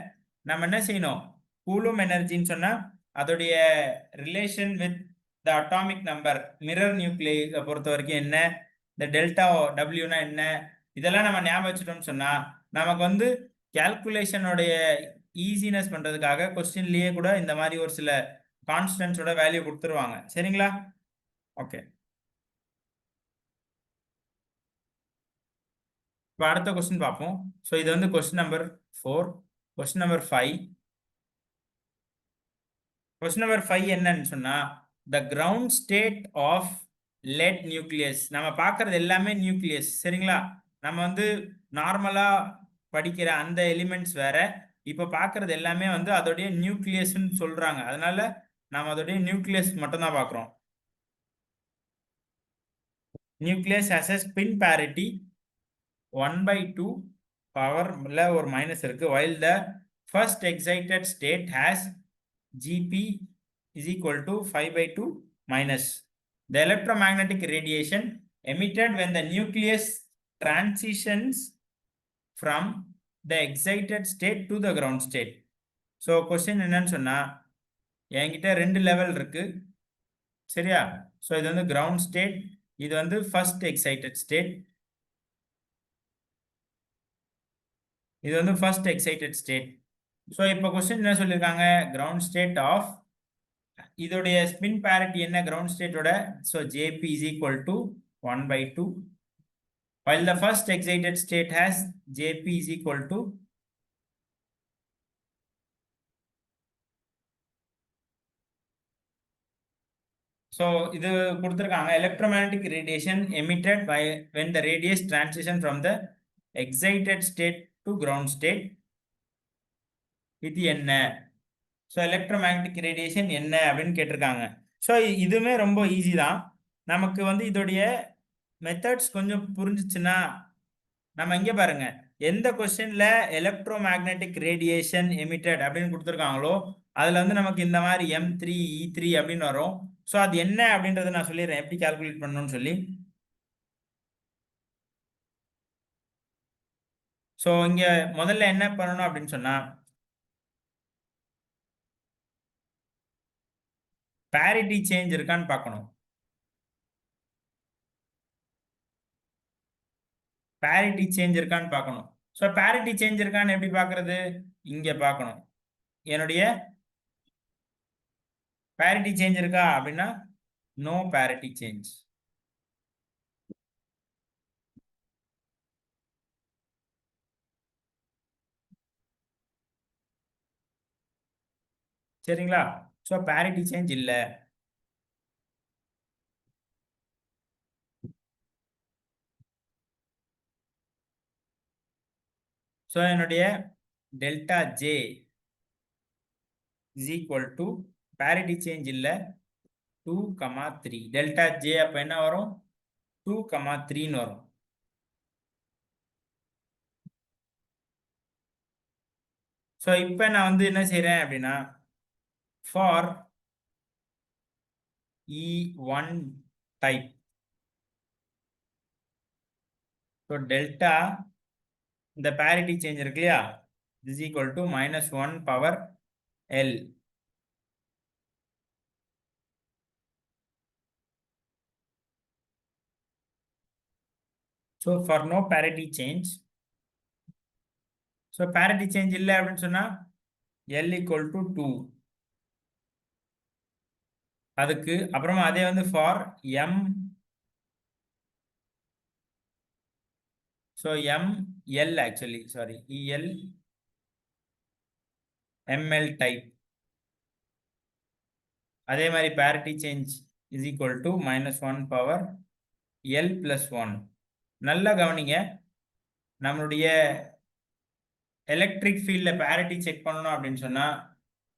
நம்ம என்ன செய்யணும், கூலும் எனர்ஜின்னு சொன்னா அதோடைய relation with the atomic number, mirror நியூக்ளியை பொறுத்த வரைக்கும் என்ன, இந்த டெல்டா டபிள்யூனா என்ன, இதெல்லாம் நம்ம ஞாபகம் வச்சுட்டோம்னு சொன்னா நமக்கு வந்து கால்குலேஷனுடைய ஈஸினஸ் பண்றதுக்காக கொஸ்டின்லயே கூட இந்த மாதிரி ஒரு சில கான்ஸ்டன்ஸோட வேல்யூ கொடுத்துருவாங்க. சரிங்களா? ஓகே, இப்போ அடுத்த கொஸ்டின் பார்ப்போம். ஸோ இது வந்து question number 4. Question number 5. Question number 5 என்னன்னு சொன்னா, the ground state of lead nucleus. நம்ம பார்க்கறது எல்லாமே நியூக்ளியஸ், சரிங்களா? நம்ம வந்து நார்மலா படிக்கிற அந்த எலிமெண்ட்ஸ் வேற, இப்போ பார்க்கறது எல்லாமே வந்து அதோடைய நியூக்ளியஸ்ன்னு சொல்றாங்க. அதனால நம்ம அதோடைய நியூக்ளியஸ் மட்டும் தான் பார்க்குறோம். Nucleus has a spin parity 1/2 பவர்ல ஒரு மைனஸ் இருக்கு, while the first excited state has Gp is equal to 5/2 minus. The electromagnetic radiation emitted when the nucleus transitions from the excited state to the ground state. So question என்னன்னு சொன்னா, என்கிட்ட ரெண்டு லெவல் இருக்கு, சரியா? ஸோ இது வந்து கிரவுண்ட் ஸ்டேட், இது வந்து ஃபர்ஸ்ட் எக்ஸைட்டட் ஸ்டேட். இது வந்து ஃபர்ஸ்ட் எக்ஸைட்டட் ஸ்டேட். ஸோ இப்போ கொஸ்டின் என்ன சொல்லியிருக்காங்க, கிரவுண்ட் ஸ்டேட் ஆஃப், இதோடைய ஸ்பின் parity என்ன கிரவுண்ட் ஸ்டேட்டோட, so Jp is equal to 1/2, while the first excited state has Jp is equal to, so இது கொடுத்திருக்காங்க, electromagnetic radiation emitted by when the radius transition from the excited state to ground state, இது என்ன, ஸோ எலக்ட்ரோமேக்னட்டிக் ரேடியேஷன் என்ன அப்படின்னு கேட்டிருக்காங்க. ஸோ இதுவுமே ரொம்ப ஈஸி தான். நமக்கு வந்து இதோடைய மெத்தட்ஸ் கொஞ்சம் புரிஞ்சிச்சுன்னா, நம்ம இங்கே பாருங்க, எந்த கொஸ்டின்ல எலக்ட்ரோமேக்னட்டிக் ரேடியேஷன் எமிட்டட் அப்படின்னு கொடுத்துருக்காங்களோ அதுல வந்து நமக்கு இந்த மாதிரி M3E3 அப்படின்னு வரும். ஸோ அது என்ன அப்படின்றத நான் சொல்லிடுறேன் எப்படி கால்குலேட் பண்ணணும்னு சொல்லி. ஸோ இங்க முதல்ல என்ன பண்ணணும் அப்படின்னு சொன்னா, parity சேஞ்ச் இருக்கான்னு பார்க்கணும். parity சேஞ்ச் இருக்கான்னு பார்க்கணும். ஸோ parity சேஞ்ச் இருக்கான்னு எப்படி பார்க்கறது, இங்க பார்க்கணும். என்னுடைய parity சேஞ்ச் இருக்கா அப்படின்னா நோ parity சேஞ்ச். சரிங்களா, ஸோ parity சேஞ்ச் இல்ல. ஸோ என்னுடைய delta J is equal to, parity change இல்ல, 2,3. டெல்டா ஜே அப்போ என்ன வரும், 2,3ன்னு வரும். ஸோ இப்போ நான் வந்து என்ன செய்கிறேன் அப்படின்னா, for E1 type, so delta இந்த parity சேஞ்ச் இருக்கு இல்லையா, is equal to -1 power L. So for no parity change, so parity change இல்லை அப்படின்னு சொன்னா L equal to 2. அதுக்கு அப்புறமா அதே வந்து for M, so ML actually, sorry, EL ML type, அதே மாதிரி parity change is equal to -1 power L plus 1. நல்லா கவனிங்க, நம்மளுடைய எலக்ட்ரிக் ஃபீல்ட்ல parity செக் பண்ணணும் அப்படின்னு சொன்னா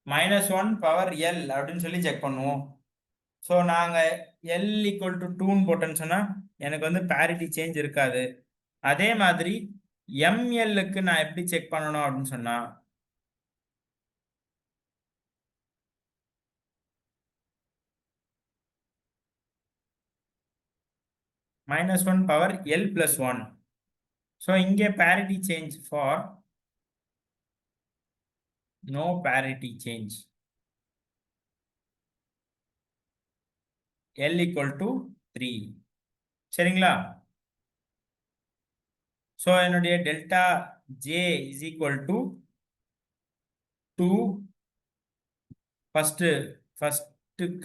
-1 power L அப்படின்னு சொல்லி செக் பண்ணுவோம். ஸோ நாங்கள் L equal to 2ன்னு போட்டேன்னு சொன்னா எனக்கு வந்து parity சேஞ்ச் இருக்காது. அதே மாதிரி MLக்கு நான் எப்படி செக் பண்ணணும் அப்படின்னு சொன்னா, -1 power L plus 1. ஸோ இங்கே parity change for no parity change, L equal to 3. சரிங்களா, ஸோ என்னுடைய delta J is equal to 2, first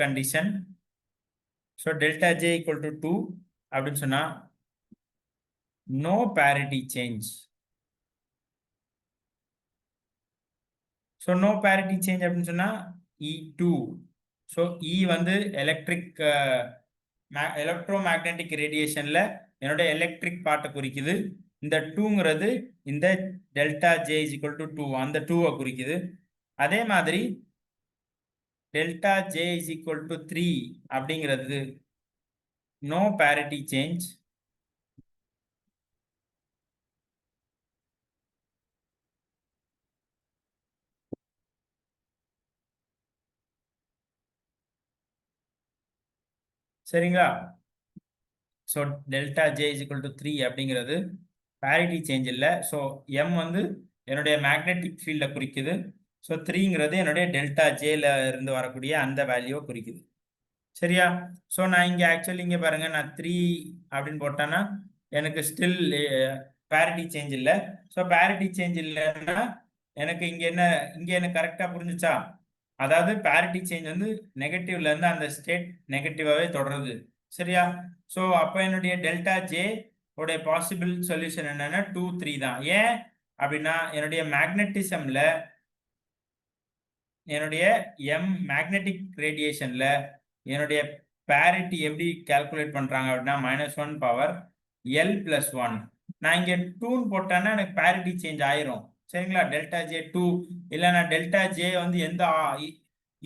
condition. So delta J equal to 2 அப்படின்னு சொன்னா no parity change. So no parity change அப்படின்னு சொன்னா E2. ஸோ E வந்து எலக்ட்ரோமேக்னட்டிக் ரேடியேஷன்ல என்னோட எலக்ட்ரிக் பார்ட்டை குறிக்குது. இந்த 2ங்கிறது இந்த delta J is equal to 2 அந்த 2வை குறிக்குது. அதே மாதிரி delta J is equal to 3 அப்படிங்கிறது நோ parity சேஞ்ச். சரிங்களா, so delta J is equal to 3 அப்படிங்கிறது parity சேஞ்ச் இல்லை. ஸோ எம் வந்து என்னுடைய மேக்னெட்டிக் ஃபீல்டை குறிக்குது. ஸோ 3ங்கிறது என்னுடைய டெல்டா ஜேல இருந்து வரக்கூடிய அந்த வேல்யூவை குறிக்குது. சரியா, ஸோ நான் இங்கே ஆக்சுவலி இங்கே பாருங்க, நான் 3 அப்படின்னு போட்டேன்னா எனக்கு ஸ்டில் பேரிட்டி சேஞ்ச் இல்லை. ஸோ பேரிட்டி சேஞ்ச் இல்லைன்னா எனக்கு இங்க என்ன கரெக்டா புரிஞ்சுச்சா? அதாவது பேரிட்டி சேஞ்ச் வந்து நெகட்டிவ்ல இருந்து அந்த ஸ்டேட் நெகட்டிவாவே தொடருது. சரியா? ஸோ அப்போ என்னுடைய டெல்டா ஜே உடைய பாசிபிள் சொல்யூஷன் என்னன்னா 2 3 தான். ஏன் அப்படின்னா என்னுடைய மேக்னட்டிசம்ல என்னுடைய மேக்னெட்டிக் ரேடியேஷன்ல என்னுடைய பேரிட்டி எப்படி கால்குலேட் பண்றாங்க அப்படின்னா -1 பவர் எல் பிளஸ் 1. நான் இங்க 2 போட்டேன்னா எனக்கு பேரிட்டி சேஞ்ச் ஆயிரும். சரிங்களா? டெல்டா ஜே 2 இல்லை நான் டெல்டா ஜே வந்து எந்த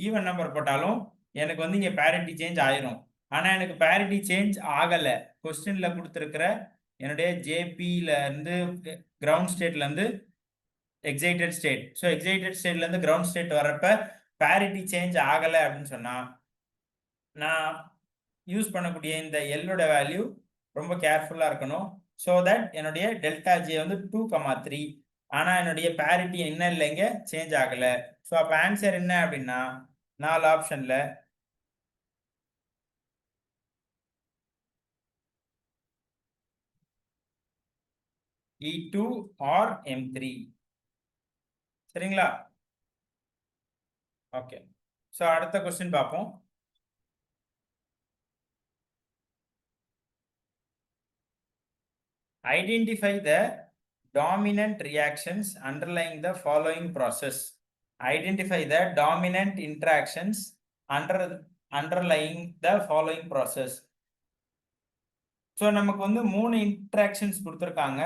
ஈவன் நம்பர் போட்டாலும் எனக்கு வந்து இங்க பேரிட்டி சேஞ்ச் ஆயிரும். ஆனா எனக்கு பேரிட்டி சேஞ்ச் ஆகல. கொஸ்டின்ல கொடுத்துருக்கிற என்னுடைய ஜேபில இருந்து கிரவுண்ட் ஸ்டேட்ல இருந்து எக்ஸைட்டட் ஸ்டேட். ஸோ எக்ஸைட்டட் ஸ்டேட்ல இருந்து கிரவுண்ட் ஸ்டேட் வர்றப்ப பேரிட்டி சேஞ்ச் ஆகலை அப்படின்னு சொன்னா நான் யூஸ் பண்ணக்கூடிய இந்த எல்லோட வேல்யூ ரொம்ப கேர்ஃபுல்லா இருக்கணும். ஸோ தட் என்னுடைய டெல்டா ஜே வந்து 2,3. ஆனா என்னுடைய பேரிட்டி என்ன இல்லைங்க சேஞ்ச் ஆகல. ஸோ அப்ப ஆன்சர் என்ன அப்படின்னா 4 ஆப்ஷன்ல E2 or M3. சரிங்களா? ஓகே. ஸோ அடுத்த கொஸ்டின் பார்ப்போம். Identify the dominant reactions underlying the following process. Identify the dominant interactions underlying the following process. So நமக்கு வந்து 3 இன்ட்ராக்ஷன்ஸ் கொடுத்துருக்காங்க.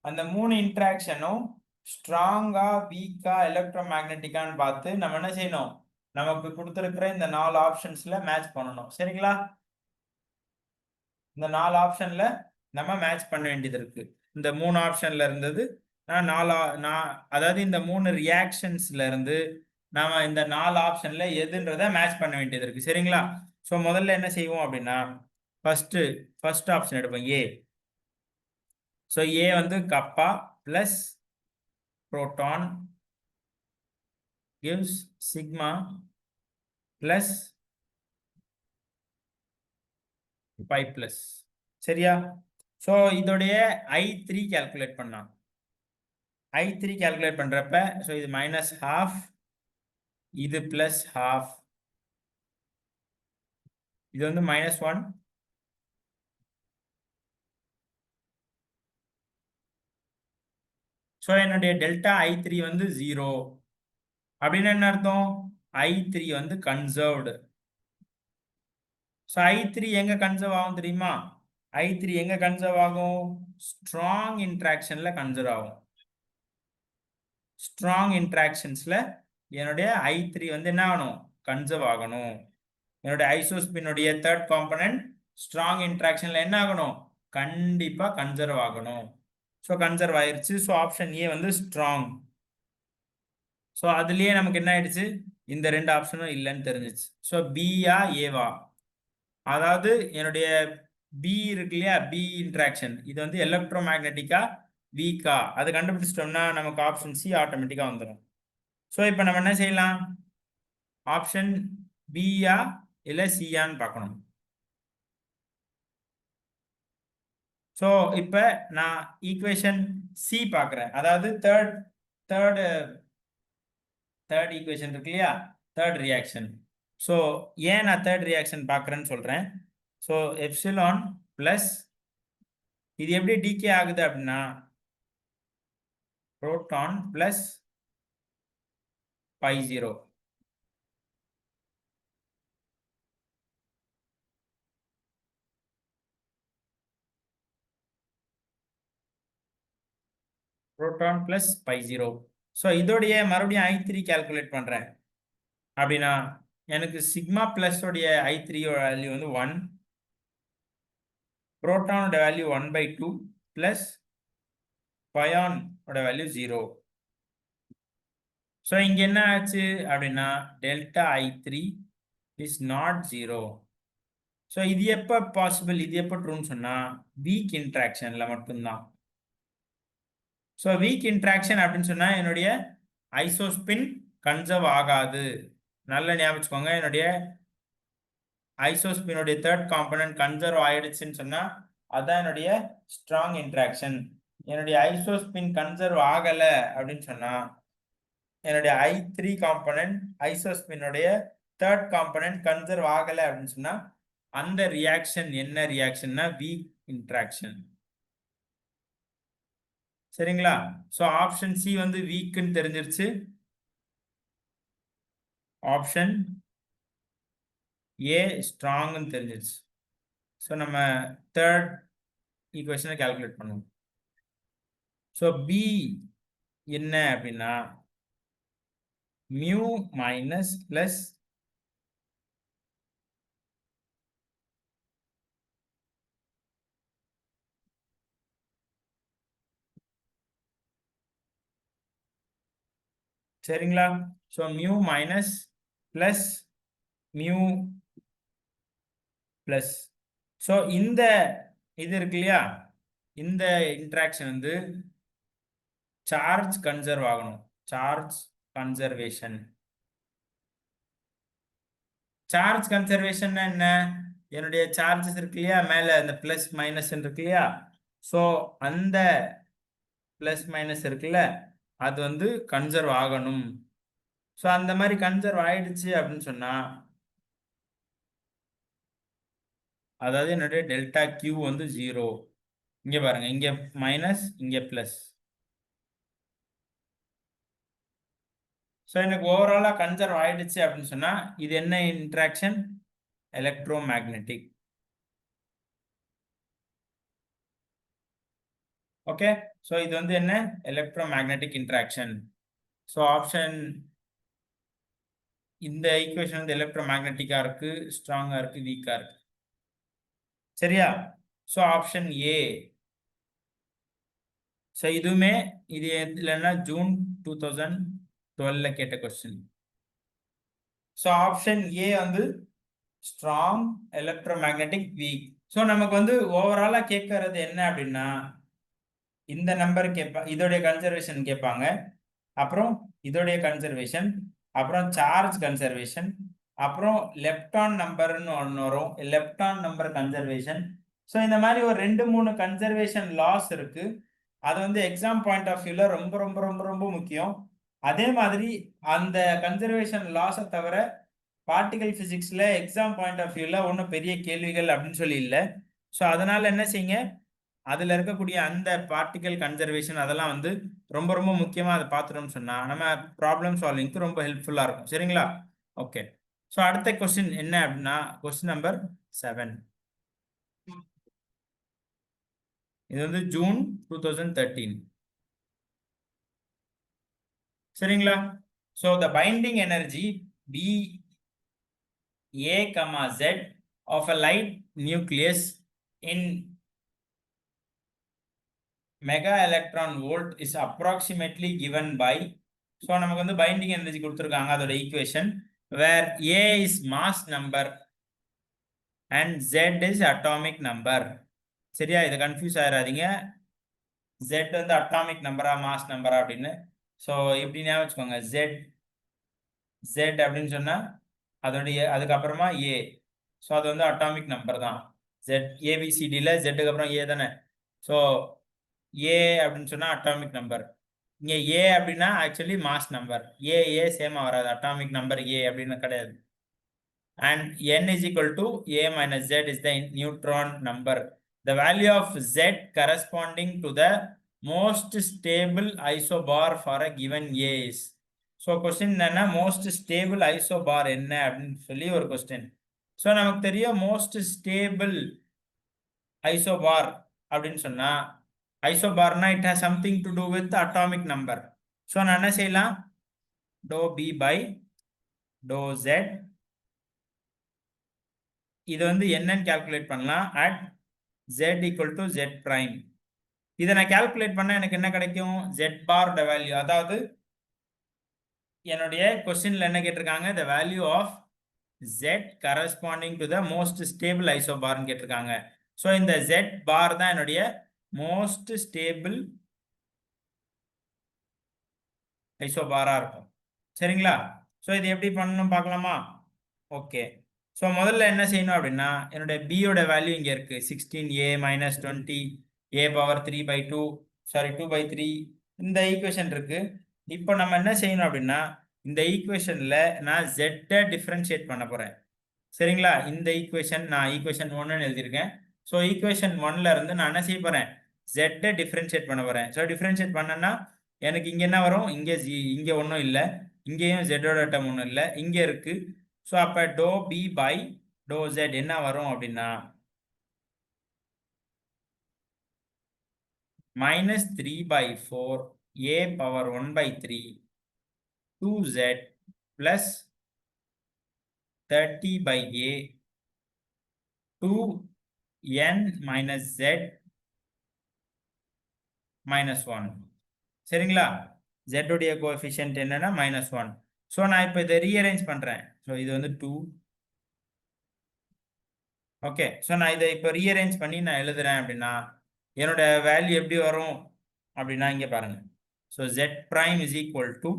அந்த 3 இன்ட்ராக்ஷனும் ஸ்ட்ராங்கா வீக்கா எலக்ட்ரோ மேக்னெட்டிக்கான்னு பார்த்து நம்ம என்ன செய்யணும்? நமக்கு கொடுத்துருக்கிற இந்த 4 ஆப்ஷன்ஸ்ல மேட்ச் பண்ணணும். சரிங்களா? இந்த 4 ஆப்ஷன்ல நம்ம மேட்ச் பண்ண வேண்டியது இருக்கு. இந்த 3 ஆப்ஷன்ல இருந்தது அதாவது இந்த 3 ரியாக்ஷன்ஸ்ல இருந்து நாம இந்த 4 ஆப்ஷன்ல எதுன்றத மேட்ச் பண்ண வேண்டியது இருக்கு. சரிங்களா? ஸோ முதல்ல என்ன செய்வோம் அப்படின்னா ஃபர்ஸ்ட் ஆப்ஷன் எடுப்போம் ஏ. ஸோ ஏ வந்து kappa plus proton gives sigma plus pi plus. சரியா? ஸோ இதோடைய I3 கால்குலேட் பண்ணலாம். I3 கால்குலேட் பண்றப்ப ஸோ இது -12 இது +12 இது வந்து -1. ஸோ என்னுடைய டெல்டா I3 வந்து 0 அப்படின்னு என்ன அர்த்தம்? I3 வந்து கன்சர்வ்டு. ஸோ I3 எங்க கன்சர்வ் ஆகும் தெரியுமா? I3 எங்க கன்சர்வ் ஆகும்? ஸ்ட்ராங் இன்ட்ராக்ஷன்ல கன்சர்வ் ஆகும். ஸ்ட்ராங் இன்ட்ராக்ஷன்ஸ்ல என்னுடைய I3 வந்து என்ன ஆகணும்? கன்சர்வ் ஆகணும். என்னுடைய ஐசோஸ்பினுடைய தேர்ட் காம்பனன்ட் ஸ்ட்ராங் இன்ட்ராக்ஷன்ல என்ன ஆகணும்? கண்டிப்பா கன்சர்வ் ஆகணும். ஸோ கன்சர்வ் ஆயிருச்சு. ஸோ ஆப்ஷன் ஏ வந்து ஸ்ட்ராங். ஸோ அதுலயே நமக்கு என்ன ஆயிடுச்சு? இந்த 2 ஆப்ஷனும் இல்லைன்னு தெரிஞ்சிச்சு. ஸோ பியா ஏவா? அதாவது என்னுடைய பி இருக்கு இல்லையா? பி இன்ட்ராக்ஷன் இது வந்து எலக்ட்ரோ மேக்னெட்டிக்கா வீக்கா அது கண்டுபிடிச்சிட்டோம்னா நமக்கு ஆப்ஷன் சி ஆட்டோமேட்டிக்கா வந்துடும். ஸோ இப்போ நம்ம என்ன செய்யலாம்? ஆப்ஷன் பியா இல்லை சியான்னு பார்க்கணும். ஸோ இப்போ நான் ஈக்குவேஷன் சி பார்க்குறேன். அதாவது தேர்ட் ஈக்குவேஷன் இருக்கு இல்லையா? Third reaction. ஸோ ஏன் நான் தேர்ட் ரியாக்ஷன் பார்க்குறேன்னு சொல்கிறேன். ஸோ எப்சிலான் ப்ளஸ் இது எப்படி டிகே ஆகுது அப்படின்னா proton plus π0. Proton plus π0. So இதோடைய மறுபடியும் I3 கால்குலேட் பண்ணுறேன் அப்படின்னா எனக்கு சிக்மா பிளஸ் உடைய I3 வேல்யூ வந்து 1, புரோட்டானோட வேல்யூ 1/2 பிளஸ் பயானோட வேல்யூ 0. ஸோ இங்க என்ன ஆச்சு அப்படின்னா delta I3 is not 0. So இது எப்போ பாசிபிள்? இது எப்போ ட்ரூன்னு சொன்னா வீக் இன்ட்ராக்ஷன்ல மட்டும்தான். ஸோ வீக் இன்ட்ராக்ஷன் அப்படின்னு சொன்னா என்னுடைய ஐசோஸ்பின் கன்சர்வ் ஆகாது. நல்ல ஞாபகம் வச்சுக்கோங்க. என்னுடைய ஐசோஸ்பினுடைய தேர்ட் காம்பனன்ட் கன்சர்வ் ஆயிடுச்சுன்னு சொன்னா அதான் என்னுடைய ஸ்ட்ராங் இன்ட்ராக்ஷன். என்னுடைய ஐசோஸ்பின் கன்சர்வ் ஆகல அப்படின்னு சொன்னா என்னுடைய I3 காம்பனன்ட் ஐசோஸ்பினுடைய தேர்ட் காம்பனன்ட் கன்சர்வ் ஆகல அப்படின்னு சொன்னா அந்த ரியாக்ஷன் என்ன ரியாக்ஷன்னா வீக் இன்ட்ராக்ஷன். சரிங்களா? ஸோ ஆப்ஷன் சி வந்து வீக்குன்னு தெரிஞ்சிருச்சு. ஆப்ஷன் ஏ ஸ்ட்ராங்னு தெரிஞ்சிருச்சு. ஸோ நம்ம தேர்ட் ஈக்குவேஷனை கால்குலேட் பண்ணுவோம். ஸோ பி என்ன அப்படின்னா மியூ மைனஸ் பிளஸ் சரிங்களா? So mu minus plus mu plus. So இந்த இது இருக்கு இல்லையா, இந்த இன்ட்ராக்ஷன் வந்து சார்ஜ் கன்சர்வ் ஆகணும். Charge conservation. சார்ஜ் கன்சர்வேஷன் என்ன? என்னுடைய சார்ஜஸ் இருக்கு இல்லையா, மேல இந்த பிளஸ் மைனஸ் இருக்கு இல்லையா, ஸோ அந்த பிளஸ் மைனஸ் இருக்குல்ல அது வந்து கன்சர்வ் ஆகணும். ஸோ அந்த மாதிரி கன்சர்வ் ஆயிடுச்சு அப்படின்னு சொன்னா அதாவது என்னுடைய டெல்டா கியூ வந்து 0. இங்க பாருங்க, இங்க மைனஸ் இங்க பிளஸ். ஸோ எனக்கு ஓவராலா கன்சர்வ் ஆயிடுச்சு அப்படின்னு சொன்னா இது என்ன interaction? Electro magnetic. Okay, so இது வந்து என்ன? Electro magnetic interaction. So option இந்த ஈக்குவேஷன் வந்து எலக்ட்ரோ மேக்னெட்டிக்கா இருக்கு, ஸ்ட்ராங்கா இருக்கு, வீக்கா இருக்கு. சரியா? So option A. ஸோ இதுவுமே இது இல்லைன்னா ஜூன் 2012 கேட்ட கொஸ்டின். ஸோ ஆப்ஷன் ஏ வந்து strong, electro magnetic, week. So நமக்கு வந்து ஓவராலா கேட்கறது என்ன அப்படின்னா இந்த நம்பர் கேட்பாங்க, இதோடைய கன்சர்வேஷன் கேட்பாங்க, அப்புறம் இதோடைய கன்சர்வேஷன், அப்புறம் சார்ஜ் கன்சர்வேஷன், அப்புறம் லெப்டான் நம்பர்னு ஒன்று வரும், லெப்டான் நம்பர் கன்சர்வேஷன். ஸோ இந்த மாதிரி ஒரு 2-3 கன்சர்வேஷன் லாஸ் இருக்கு. அது வந்து எக்ஸாம் பாயிண்ட் ஆஃப் வியூல ரொம்ப ரொம்ப ரொம்ப ரொம்ப முக்கியம். அதே மாதிரி அந்த கன்சர்வேஷன் லாஸை தவிர பார்ட்டிகல் பிசிக்ஸ்ல எக்ஸாம் பாயிண்ட் ஆஃப் வியூல ஒன்றும் பெரிய கேள்விகள் அப்படின்னு சொல்லி இல்லை. ஸோ அதனால என்ன செய்யுங்க, அதுல இருக்கக்கூடிய அந்த பார்ட்டிகல் கன்சர்வேஷன் அதெல்லாம் வந்து ரொம்ப ரொம்ப முக்கியமா அதை பார்த்துட்டோம்னு சொன்னா நம்ம ப்ராப்ளம் சால்விங்க்கு ரொம்ப ஹெல்ப்ஃபுல்லா இருக்கும். சரிங்களா? ஓகே, ஸோ அடுத்த கொஸ்டின் என்ன அப்படின்னா கொஸ்டின் நம்பர் 7. இது வந்து ஜூன் 2013. சரிங்களா? So the binding energy B A, Z of a light nucleus in mega electron volt is approximately given by. So நமக்கு வந்து பைண்டிங் எனர்ஜி கொடுத்துருக்காங்க, அதோட equation where A is mass number and Z is atomic number. சரியா? இதை கன்ஃபியூஸ் ஆயிடாதீங்க, Z வந்து அட்டாமிக் நம்பரா மாஸ் நம்பரா அப்படின்னு. ஸோ எப்படி ஞாபகம் வச்சுக்கோங்க, Z அப்படின்னு சொன்னா அதோடைய அதுக்கப்புறமா A. ஸோ அது வந்து அட்டாமிக் நம்பர் தான். Z ABCDல Zக்கு அப்புறம் A தானே. ஸோ A அப்படின்னு சொன்னா அட்டாமிக் நம்பர். இங்க A அப்படின்னா ஆக்சுவலி மாஸ் நம்பர். A சேமா வராது, அட்டாமிக் நம்பர் A அப்படின்னு கிடையாது. And N is equal to A minus Z is the neutron number. The value of Z corresponding to the most stable isobar for a given A is. So question என்னன்னா மோஸ்ட் ஸ்டேபிள் ஐசோபார் என்ன அப்படின்னு சொல்லி ஒரு கொஸ்டின். ஸோ நமக்கு தெரியும் மோஸ்ட் ஸ்டேபிள் ஐசோபார் அப்படின்னு சொன்னா ஐசோபார்னா it has something to do with atomic number. So நான் என்ன செய்யலாம், டோ பி பை டோ ஜெட், இது வந்து என்னன்னு கால்குலேட் பண்ணலாம் at z equal to Z prime. இதை நான் கால்குலேட் பண்ண எனக்கு என்ன கிடைக்கும், ஜெட் பாரோட வேல்யூ, அதாவது என்னுடைய கொஸ்டின்ல என்ன கேட்டிருக்காங்க, the value of z corresponding to the most stable isobar கேட்டிருக்காங்க. ஸோ இந்த z பார் தான் என்னுடைய மோஸ்ட் ஸ்டேபிள் ஐசோபாரா இருக்கும். சரிங்களா? ஸோ இது எப்படி பண்ணணும் பார்க்கலாமா? ஓகே, ஸோ முதல்ல என்ன செய்யணும் அப்படின்னா என்னுடைய b யோட வேல்யூ இங்கே இருக்கு 16a - 20 a power 3/2 சாரி 2/3 இந்த ஈக்குவேஷன் இருக்கு. இப்போ நம்ம என்ன செய்யணும் அப்படின்னா இந்த ஈக்குவேஷன்ல நான் z டிஃபரன்ஷியேட் பண்ண போறேன். சரிங்களா? இந்த ஈக்குவேஷன் நான் ஈக்குவேஷன் 1ன்னு எழுதியிருக்கேன். ஸோ ஈக்குவேஷன் 1ல இருந்து நான் என்ன செய்ய போறேன்? z டிஃபரன்ஷியேட் பண்ண போறேன். ஸோ டிஃபரன்ஷியேட் பண்ணேன்னா எனக்கு இங்க என்ன வரும்? இங்க ஒன்றும் இல்லை, இங்கேயும் z-ஓட டேர்ம் ஒன்றும் இல்லை, இங்க இருக்கு. ஸோ அப்போ டோ b பை டோ z என்ன வரும் அப்படின்னா -3/4 a power 1/3 2z plus 30/a 2n minus z -1. சரிங்களா? z உடைய கோஎஃபிஷியன்ட் என்னன்னா -1. ஸோ நான் இப்போ இதை ரீஅரேஞ்ச் பண்றேன். ஸோ இது வந்து 2. ஓகே, ஸோ நான் இதை இப்போ ரீஅரேஞ்ச் பண்ணி நான் எழுதுறேன் அப்படின்னா என்னோட வேல்யூ எப்படி வரும் அப்படின்னா இங்கே பாருங்க. So z prime is equal to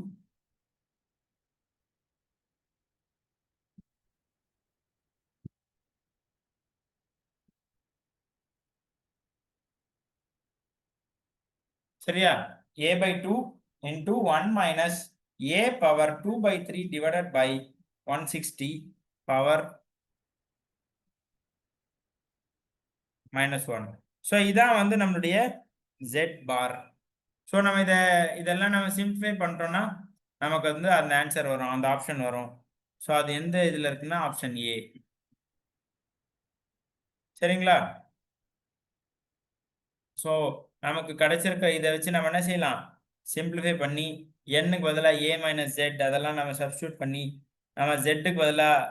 சரியா a/2 into 1 minus a power 2/3 divided by 160 power -1. So இதான் வந்து நம்மளுடைய z பார். ஸோ நம்ம இதெல்லாம் நம்ம சிம்பிளிஃபை பண்ணிட்டோம்னா நமக்கு வந்து அந்த ஆன்சர் வரும், அந்த ஆப்ஷன் வரும். ஸோ அது எந்த இதில் இருக்குன்னா ஆப்ஷன் ஏ. சரிங்களா? ஸோ நமக்கு கிடைச்சிருக்க இதை வச்சு நம்ம என்ன செய்யலாம்? சிம்பிளிஃபை பண்ணி n-க்கு பதிலாக a மைனஸ் z அதெல்லாம் நம்ம சப்ஸ்டியூட் பண்ணி நம்ம z-க்கு பதிலாக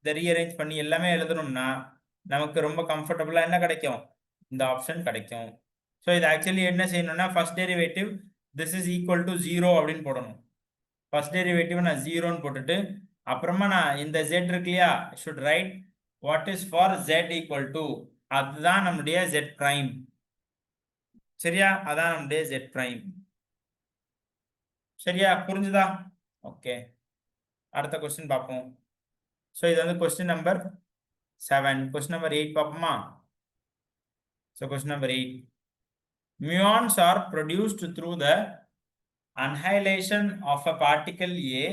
இதை ரீஅரேஞ்ச் பண்ணி எல்லாமே எழுதணும்னா நமக்கு ரொம்ப கம்ஃபர்டபுளாக என்ன கிடைக்கும்? இந்த ஆப்ஷன் கிடைக்கும். ஸோ இது ஆக்சுவலி என்ன செய்யணும்னா first derivative this is equal to 0 அப்படின்னு போடணும். ஃபர்ஸ்ட் டெரிவேட்டிவ் நான் 0ன்னு போட்டுட்டு அப்புறமா நான் இந்த z இருக்கு இல்லையா, should right what is for z equal to, அதுதான் நம்முடைய z பிரைம். சரியா? அதான் நம்முடைய z பிரைம். சரியா? புரிஞ்சுதா? ஓகே, அடுத்த கொஸ்டின் பார்ப்போம். ஸோ இது வந்து கொஸ்டின் நம்பர் 7. கொஸ்டின் நம்பர் 8 பார்ப்போமா? So question number 8. Muons are produced through the annihilation of a particle A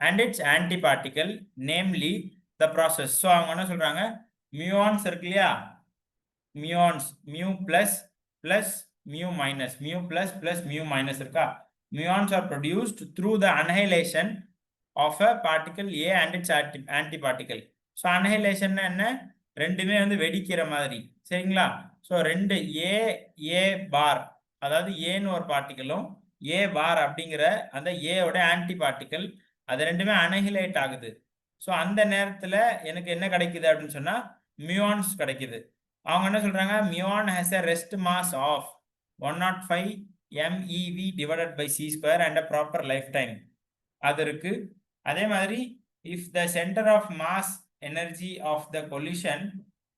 and its antiparticle, namely the process. So அவங்க என்ன சொல்றாங்க? muons இருக்கு இல்லையா, muons mu plus plus mu minus mu plus plus mu minus இருக்கா, muons are produced through the annihilation of a particle A and its antiparticle. So annihilation என்ன? ரெண்டுமே வந்து வெடிக்கிற மாதிரி. சரிங்களா? ஸோ ரெண்டு ஏ பார், அதாவது ஏன்னு ஒரு பார்ட்டிக்கலும் ஏ பார் அப்படிங்கிற அந்த ஏவோட ஆன்டி பார்ட்டிக்கல், அது ரெண்டுமே அனஹிலேட் ஆகுது. ஸோ அந்த நேரத்தில் எனக்கு என்ன கிடைக்குது அப்படின்னு சொன்னா மியான்ஸ் கிடைக்குது. அவங்க என்ன சொல்றாங்க? Muon has a rest mass of 105 MeV divided by c² and a proper lifetime. அது இருக்கு. அதே மாதிரி if the center of mass energy of the collision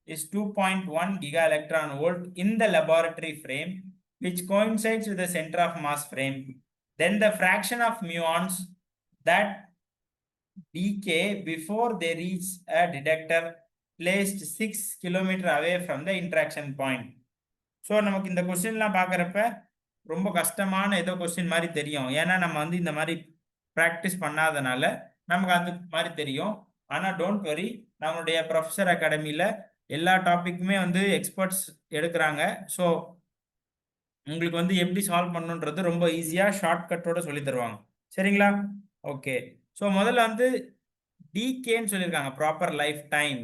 is 2.1 giga electron volt in the laboratory frame, which coincides with the center of mass frame, then the fraction of muons that decay before they reach a detector placed 6 km away from the interaction point. So நமக்கு இந்த கொஸ்டின்லாம் பார்க்குறப்ப ரொம்ப கஷ்டமான ஏதோ கொஸ்டின் மாதிரி தெரியும். ஏன்னா நம்ம வந்து இந்த மாதிரி ப்ராக்டிஸ் பண்ணாதனால நமக்கு அது மாதிரி தெரியும். ஆனால் டோன்ட் வரி, நம்மளுடைய ப்ரொஃபஸர் அகாடமியில் எல்லா டாப்பிக்குமே வந்து எக்ஸ்பர்ட்ஸ் எடுக்கிறாங்க. ஸோ உங்களுக்கு வந்து எப்படி சால்வ் பண்ணுன்றது ரொம்ப ஈஸியாக ஷார்ட்கட்டோட சொல்லி தருவாங்க. சரிங்களா? ஓகே, ஸோ முதல்ல வந்து டிகேன்னு சொல்லியிருக்காங்க, ப்ராப்பர் லைஃப் டைம்,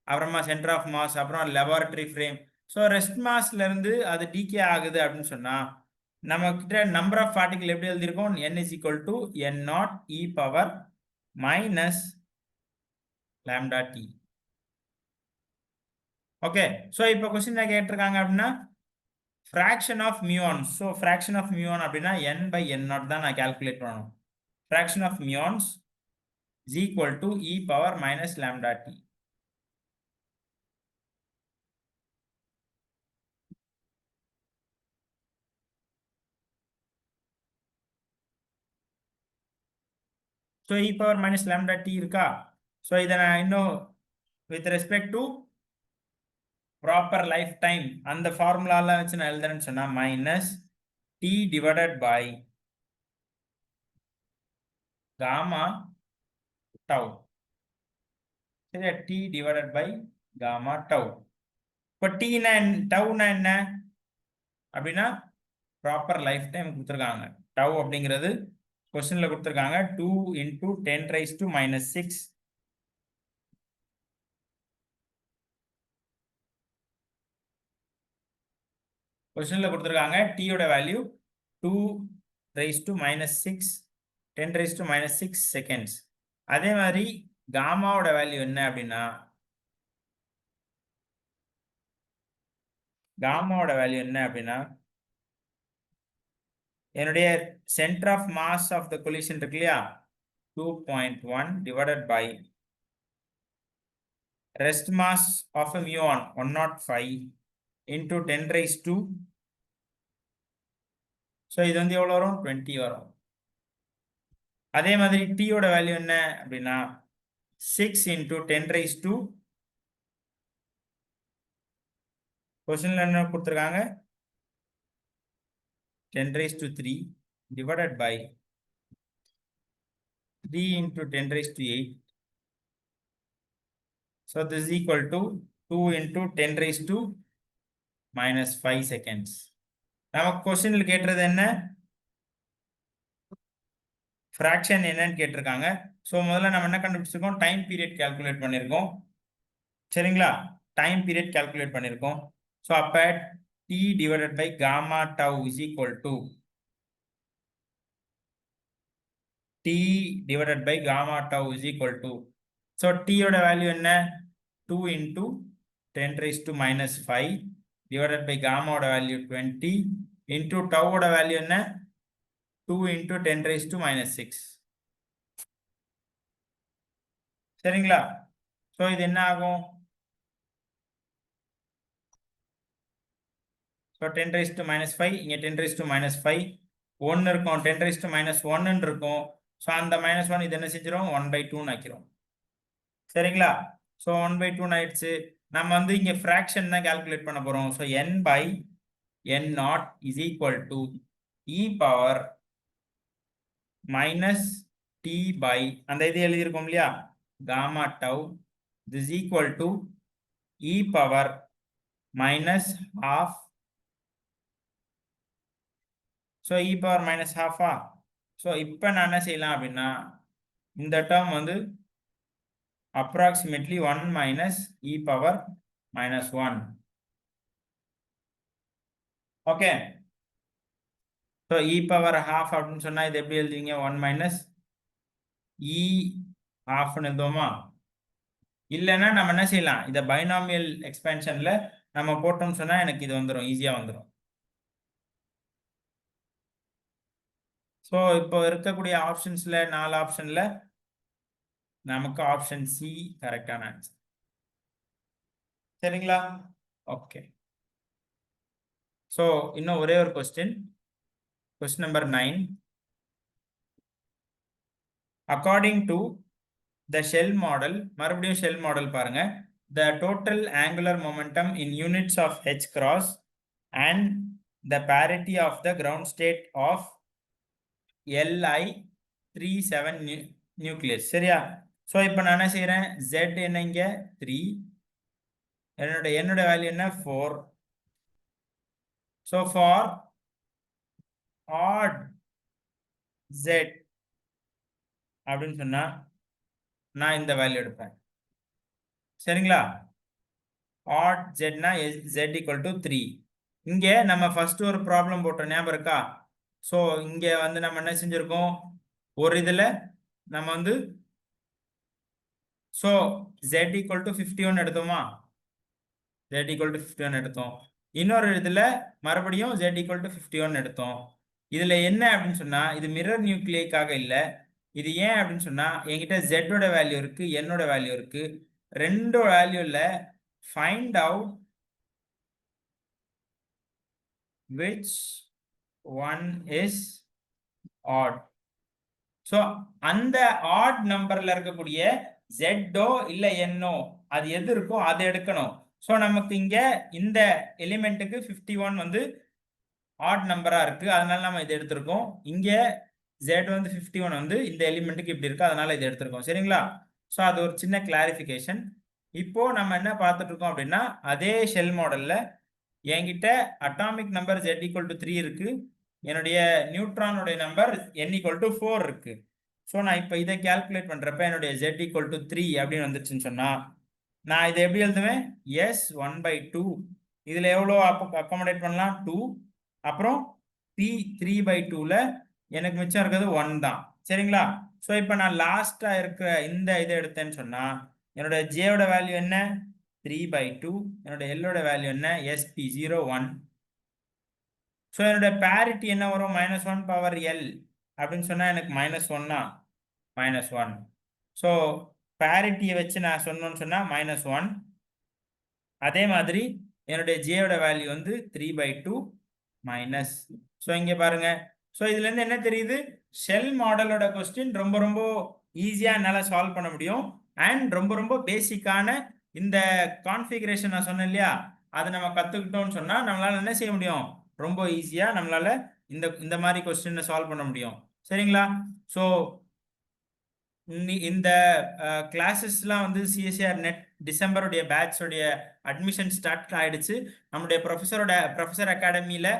அப்புறமா சென்டர் ஆஃப் மாஸ், அப்புறம் லெபார்டரி ஃப்ரேம். ஸோ ரெஸ்ட் மாஸ்லேருந்து அது டிகே ஆகுது அப்படின்னு சொன்னால் நம்ம கிட்ட நம்பர் ஆஃப் பார்ட்டிகல் எப்படி எழுதியிருக்கோம்? n is equal to n0 e power minus lambda t. Okay, so இப்போ கொஸ்டின் கேட்டிருக்காங்க அப்படின்னா fraction of muons. So fraction of muon அப்படின்னா n by n0 தான் நான் கால்குலேட் பண்ணணும். Fraction of muons is equal to e power minus lambda t. So e power minus lambda t இருக்கா? ஸோ இதை நான் இன்னும் with respect to proper life time அந்த ஃபார்முலாலாம் வச்சு நான் எழுதுறேன்னு சொன்னா minus T divided by gamma tau. சரியா? T divided by gamma tau. இப்போ T டவுனா என்ன அப்படின்னா ப்ராப்பர் லைஃப் டைம் கொடுத்துருக்காங்க. டவ் அப்படிங்கிறது கொஸ்டின்ல கொடுத்துருக்காங்க 2 into 10 raised to minus 6. கொஸ்டின்ல கொடுத்துருக்காங்க டீயோட value 2 raised to minus 6 10 raised to minus 6 seconds. அதே மாதிரி காமாவோட வேல்யூ என்ன அப்படின்னா என்னுடைய centre of mass of the collision இருக்கு இல்லையா 2.1 divided by rest mass of a muon 105 into 10 raised to, so இது வந்து எவ்வளவு வரும் 20 வரும். அதே மாதிரி டீயோட வேல்யூ என்ன அப்படின்னா 6 into 10 raised to, கொஸ்டின்ல என்ன கொடுத்துருக்காங்க 10 raised to 3 divided by 3 into 10 raised to 8. So this is equal to 2 into 10 raised to minus 5 seconds. நமக்கு கொஸ்டின்ல கேட்டது என்ன ஃபிராக்ஷன் என்னன்னு கேட்டிருக்காங்க. ஸோ முதல்ல நம்ம என்ன கண்டுபிடிச்சிருக்கோம் டைம் பீரியட் கால்குலேட் பண்ணியிருக்கோம். சரிங்களா? டைம் பீரியட் கால்குலேட் பண்ணியிருக்கோம். ஸோ அப்போ T divided by gamma tau is equal to T divided by gamma tau is equal to, so T யோட வேல்யூ என்ன 2 into 10 raised to minus 5 divided by gamma ஓட வேல்யூ 20 into tau ஓட வேல்யூ என்ன 2 into 10 raised to minus 6. சரிங்களா? ஸோ இது என்ன ஆகும்? ஸோ 10 raised to minus 5 இங்கே 10 raised to minus 5 1 இருக்கும் 10 raised to minus 1 இருக்கும். ஸோ அந்த மைனஸ் 1 இது என்ன செஞ்சிடும் 1/2 ஆக்கிறோம். சரிங்களா? ஸோ 1/2 ஆயிடுச்சு. நம்ம வந்து இங்கே ஃப்ராக்ஷன் தான் கால்குலேட் பண்ண போகிறோம். So n/n0 is equal to e power minus t by அந்த இது எழுதியிருக்கோம் இல்லையா gamma tau this is equal to e power minus half. So e power minus ஹாஃபா. ஸோ இப்போ நான் என்ன செய்யலாம் அப்படின்னா இந்த டேர்ம் வந்து approximately 1 minus e power minus 1. Okay. So e power half அப்படின்னு சொன்னா இது எப்படி எழுதுவீங்க 1 minus e half ன்னு எழுதுவோமா? இல்லைன்னா நம்ம என்ன செய்யலாம் இதை பைனாமியல் எக்ஸ்பென்ஷன்ல நம்ம போட்டோம்னு சொன்னா எனக்கு இது வந்துடும் ஈஸியா வந்துடும். ஸோ இப்போ இருக்கக்கூடிய ஆப்ஷன்ஸ்ல 4 ஆப்ஷன்ல நமக்கு ஆப்ஷன் சி கரெக்டான ஆன்சர். சரிங்களா? ஓகே. ஸோ இன்னும் ஒரே ஒரு question number 9. According to the shell model, மறுபடியும் ஷெல் மாடல் பாருங்க. The total angular momentum in units of h cross and the parity of the ground state of Li37 nucleus. சரியா? ஸோ இப்போ நான் என்ன செய்யறேன் Z என்ன இங்க 3, என்னோட வேல்யூ என்ன 4. ஸோ ஃபார் odd Z அப்படின்னு சொன்னா நான் இந்த வேல்யூ எடுப்பேன். சரிங்களா? odd Z னா Z equal to 3. இங்க நம்ம ஃபர்ஸ்ட் ஒரு ப்ராப்ளம் போட்டோம் ஞாபகம் இருக்கா? ஸோ இங்க வந்து நம்ம என்ன செஞ்சிருக்கோம் ஒரு இதுல நம்ம வந்து so Z equal to 51 எடுத்தோமா? Z equal to 51 எடுத்தோம். இன்னொரு இதுல மறுபடியும் Z equal to 51 எடுத்தோம். இதுல என்ன அப்படின்னு சொன்னா இது மிரர் நியூக்ளியைக்காக இல்ல. இது ஏன் அப்படின்னு சொன்னா என்கிட்ட Z ஓட வேல்யூ இருக்கு, என்னோட வேல்யூ இருக்கு. ரெண்டு வேல்யூல find out which one is odd. So அந்த ஆட் நம்பர்ல இருக்கக்கூடிய ஜெட்டோ இல்ல என்னோ அது எது இருக்கோ அதை எடுக்கணும். ஸோ நமக்கு இங்க இந்த எலிமெண்ட்டுக்கு 51 வந்து ஆட் நம்பரா இருக்கு, அதனால நம்ம இதை எடுத்திருக்கோம். இங்க Z வந்து 51 வந்து இந்த எலிமெண்ட்டுக்கு இப்படி இருக்கு, அதனால இதை எடுத்திருக்கோம். சரிங்களா? ஸோ அது ஒரு சின்ன கிளாரிஃபிகேஷன். இப்போ நம்ம என்ன பார்த்துட்டு இருக்கோம் அப்படின்னா, அதே ஷெல் மாடல்ல என்கிட்ட atomic number Z equal to 3 இருக்கு, என்னுடைய நியூட்ரானுடைய நம்பர் N ஈக்குவல் டு 4 இருக்கு. ஸோ நான் இப்போ இதை கால்குலேட் பண்றப்ப என்னுடைய Z ஈக்குவல் டு 3 அப்படின்னு வந்துச்சுன்னு சொன்னா, நான் இதை எப்படி எழுதுவேன்? S 1/2. இதுல எவ்வளோ அக்காமடேட் பண்ணலாம்? 2. அப்புறம் P 3/2ல எனக்கு மிச்சம் இருக்கிறது 1 தான். சரிங்களா? ஸோ இப்போ நான் லாஸ்டா இருக்கிற இந்த இதை எடுத்தேன்னு சொன்னா, என்னோட ஜேயோட வேல்யூ என்ன? 3/2. என்னோட எல்லோட வேல்யூ என்ன? SP01. ஸோ என்னோட பேரிட்டி என்ன வரும்? -1 பவர் L அப்படின்னு சொன்னா எனக்கு -1 -1. ஸோ பேரிட்டியை வச்சு நான் சொன்னோன்னு சொன்னா -1. அதே மாதிரி என்னுடைய ஜேயோட வேல்யூ வந்து 3/2 மைனஸ். ஸோ இங்கே பாருங்க. ஸோ இதுல இருந்து என்ன தெரியுது? ஷெல் மாடலோட கொஸ்டின் ரொம்ப ரொம்ப ஈஸியா என்னால் சால்வ் பண்ண முடியும். அண்ட் ரொம்ப ரொம்ப பேசிக்கான இந்த கான்ஃபிகரேஷன் நான் சொன்னேன் இல்லையா, அதை நம்ம கத்துக்கிட்டோம்னு சொன்னா நம்மளால என்ன செய்ய முடியும்? ரொம்ப ஈஸியா நம்மளால இந்த இந்த மாதிரி கொஸ்டினை சால்வ் பண்ண முடியும். சரிங்களா? ஸோ இந்த கிளாஸஸ்லாம் வந்து சிஎஸ்ஆர் நெட் டிசம்பருடைய பேட்சோடைய அட்மிஷன் ஸ்டார்ட் ஆயிடுச்சு. நம்முடைய ப்ரொஃபஸர் அகாடமியில்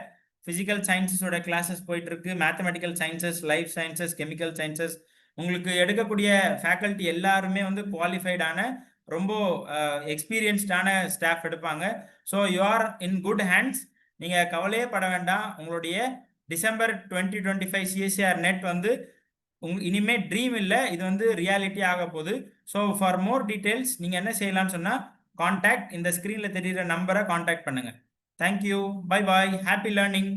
ஃபிசிக்கல் சயின்ஸஸோட கிளாஸஸ் போயிட்டு இருக்கு, mathematical sciences, life sciences, chemical sciences. உங்களுக்கு எடுக்கக்கூடிய ஃபேக்கல்ட்டி எல்லாருமே வந்து குவாலிஃபைடான ரொம்ப எக்ஸ்பீரியன்ஸ்டான ஸ்டாஃப் எடுப்பாங்க. So you are in good hands. நீங்கள் கவலையே பட வேண்டாம். உங்களுடைய டிசம்பர் 2025 சிஎஸ்ஆர் நெட் வந்து இனிமே ட்ரீம் இல்லை, இது வந்து ரியாலிட்டி ஆக போகுது. ஸோ ஃபார் மோர் டீட்டெயில்ஸ் நீங்கள் என்ன செய்யலாம்னு சொன்னால், கான்டாக்ட் இந்த ஸ்க்ரீனில் தெரியுற நம்பரை கான்டாக்ட் பண்ணுங்கள். Thank you, bye bye, happy learning.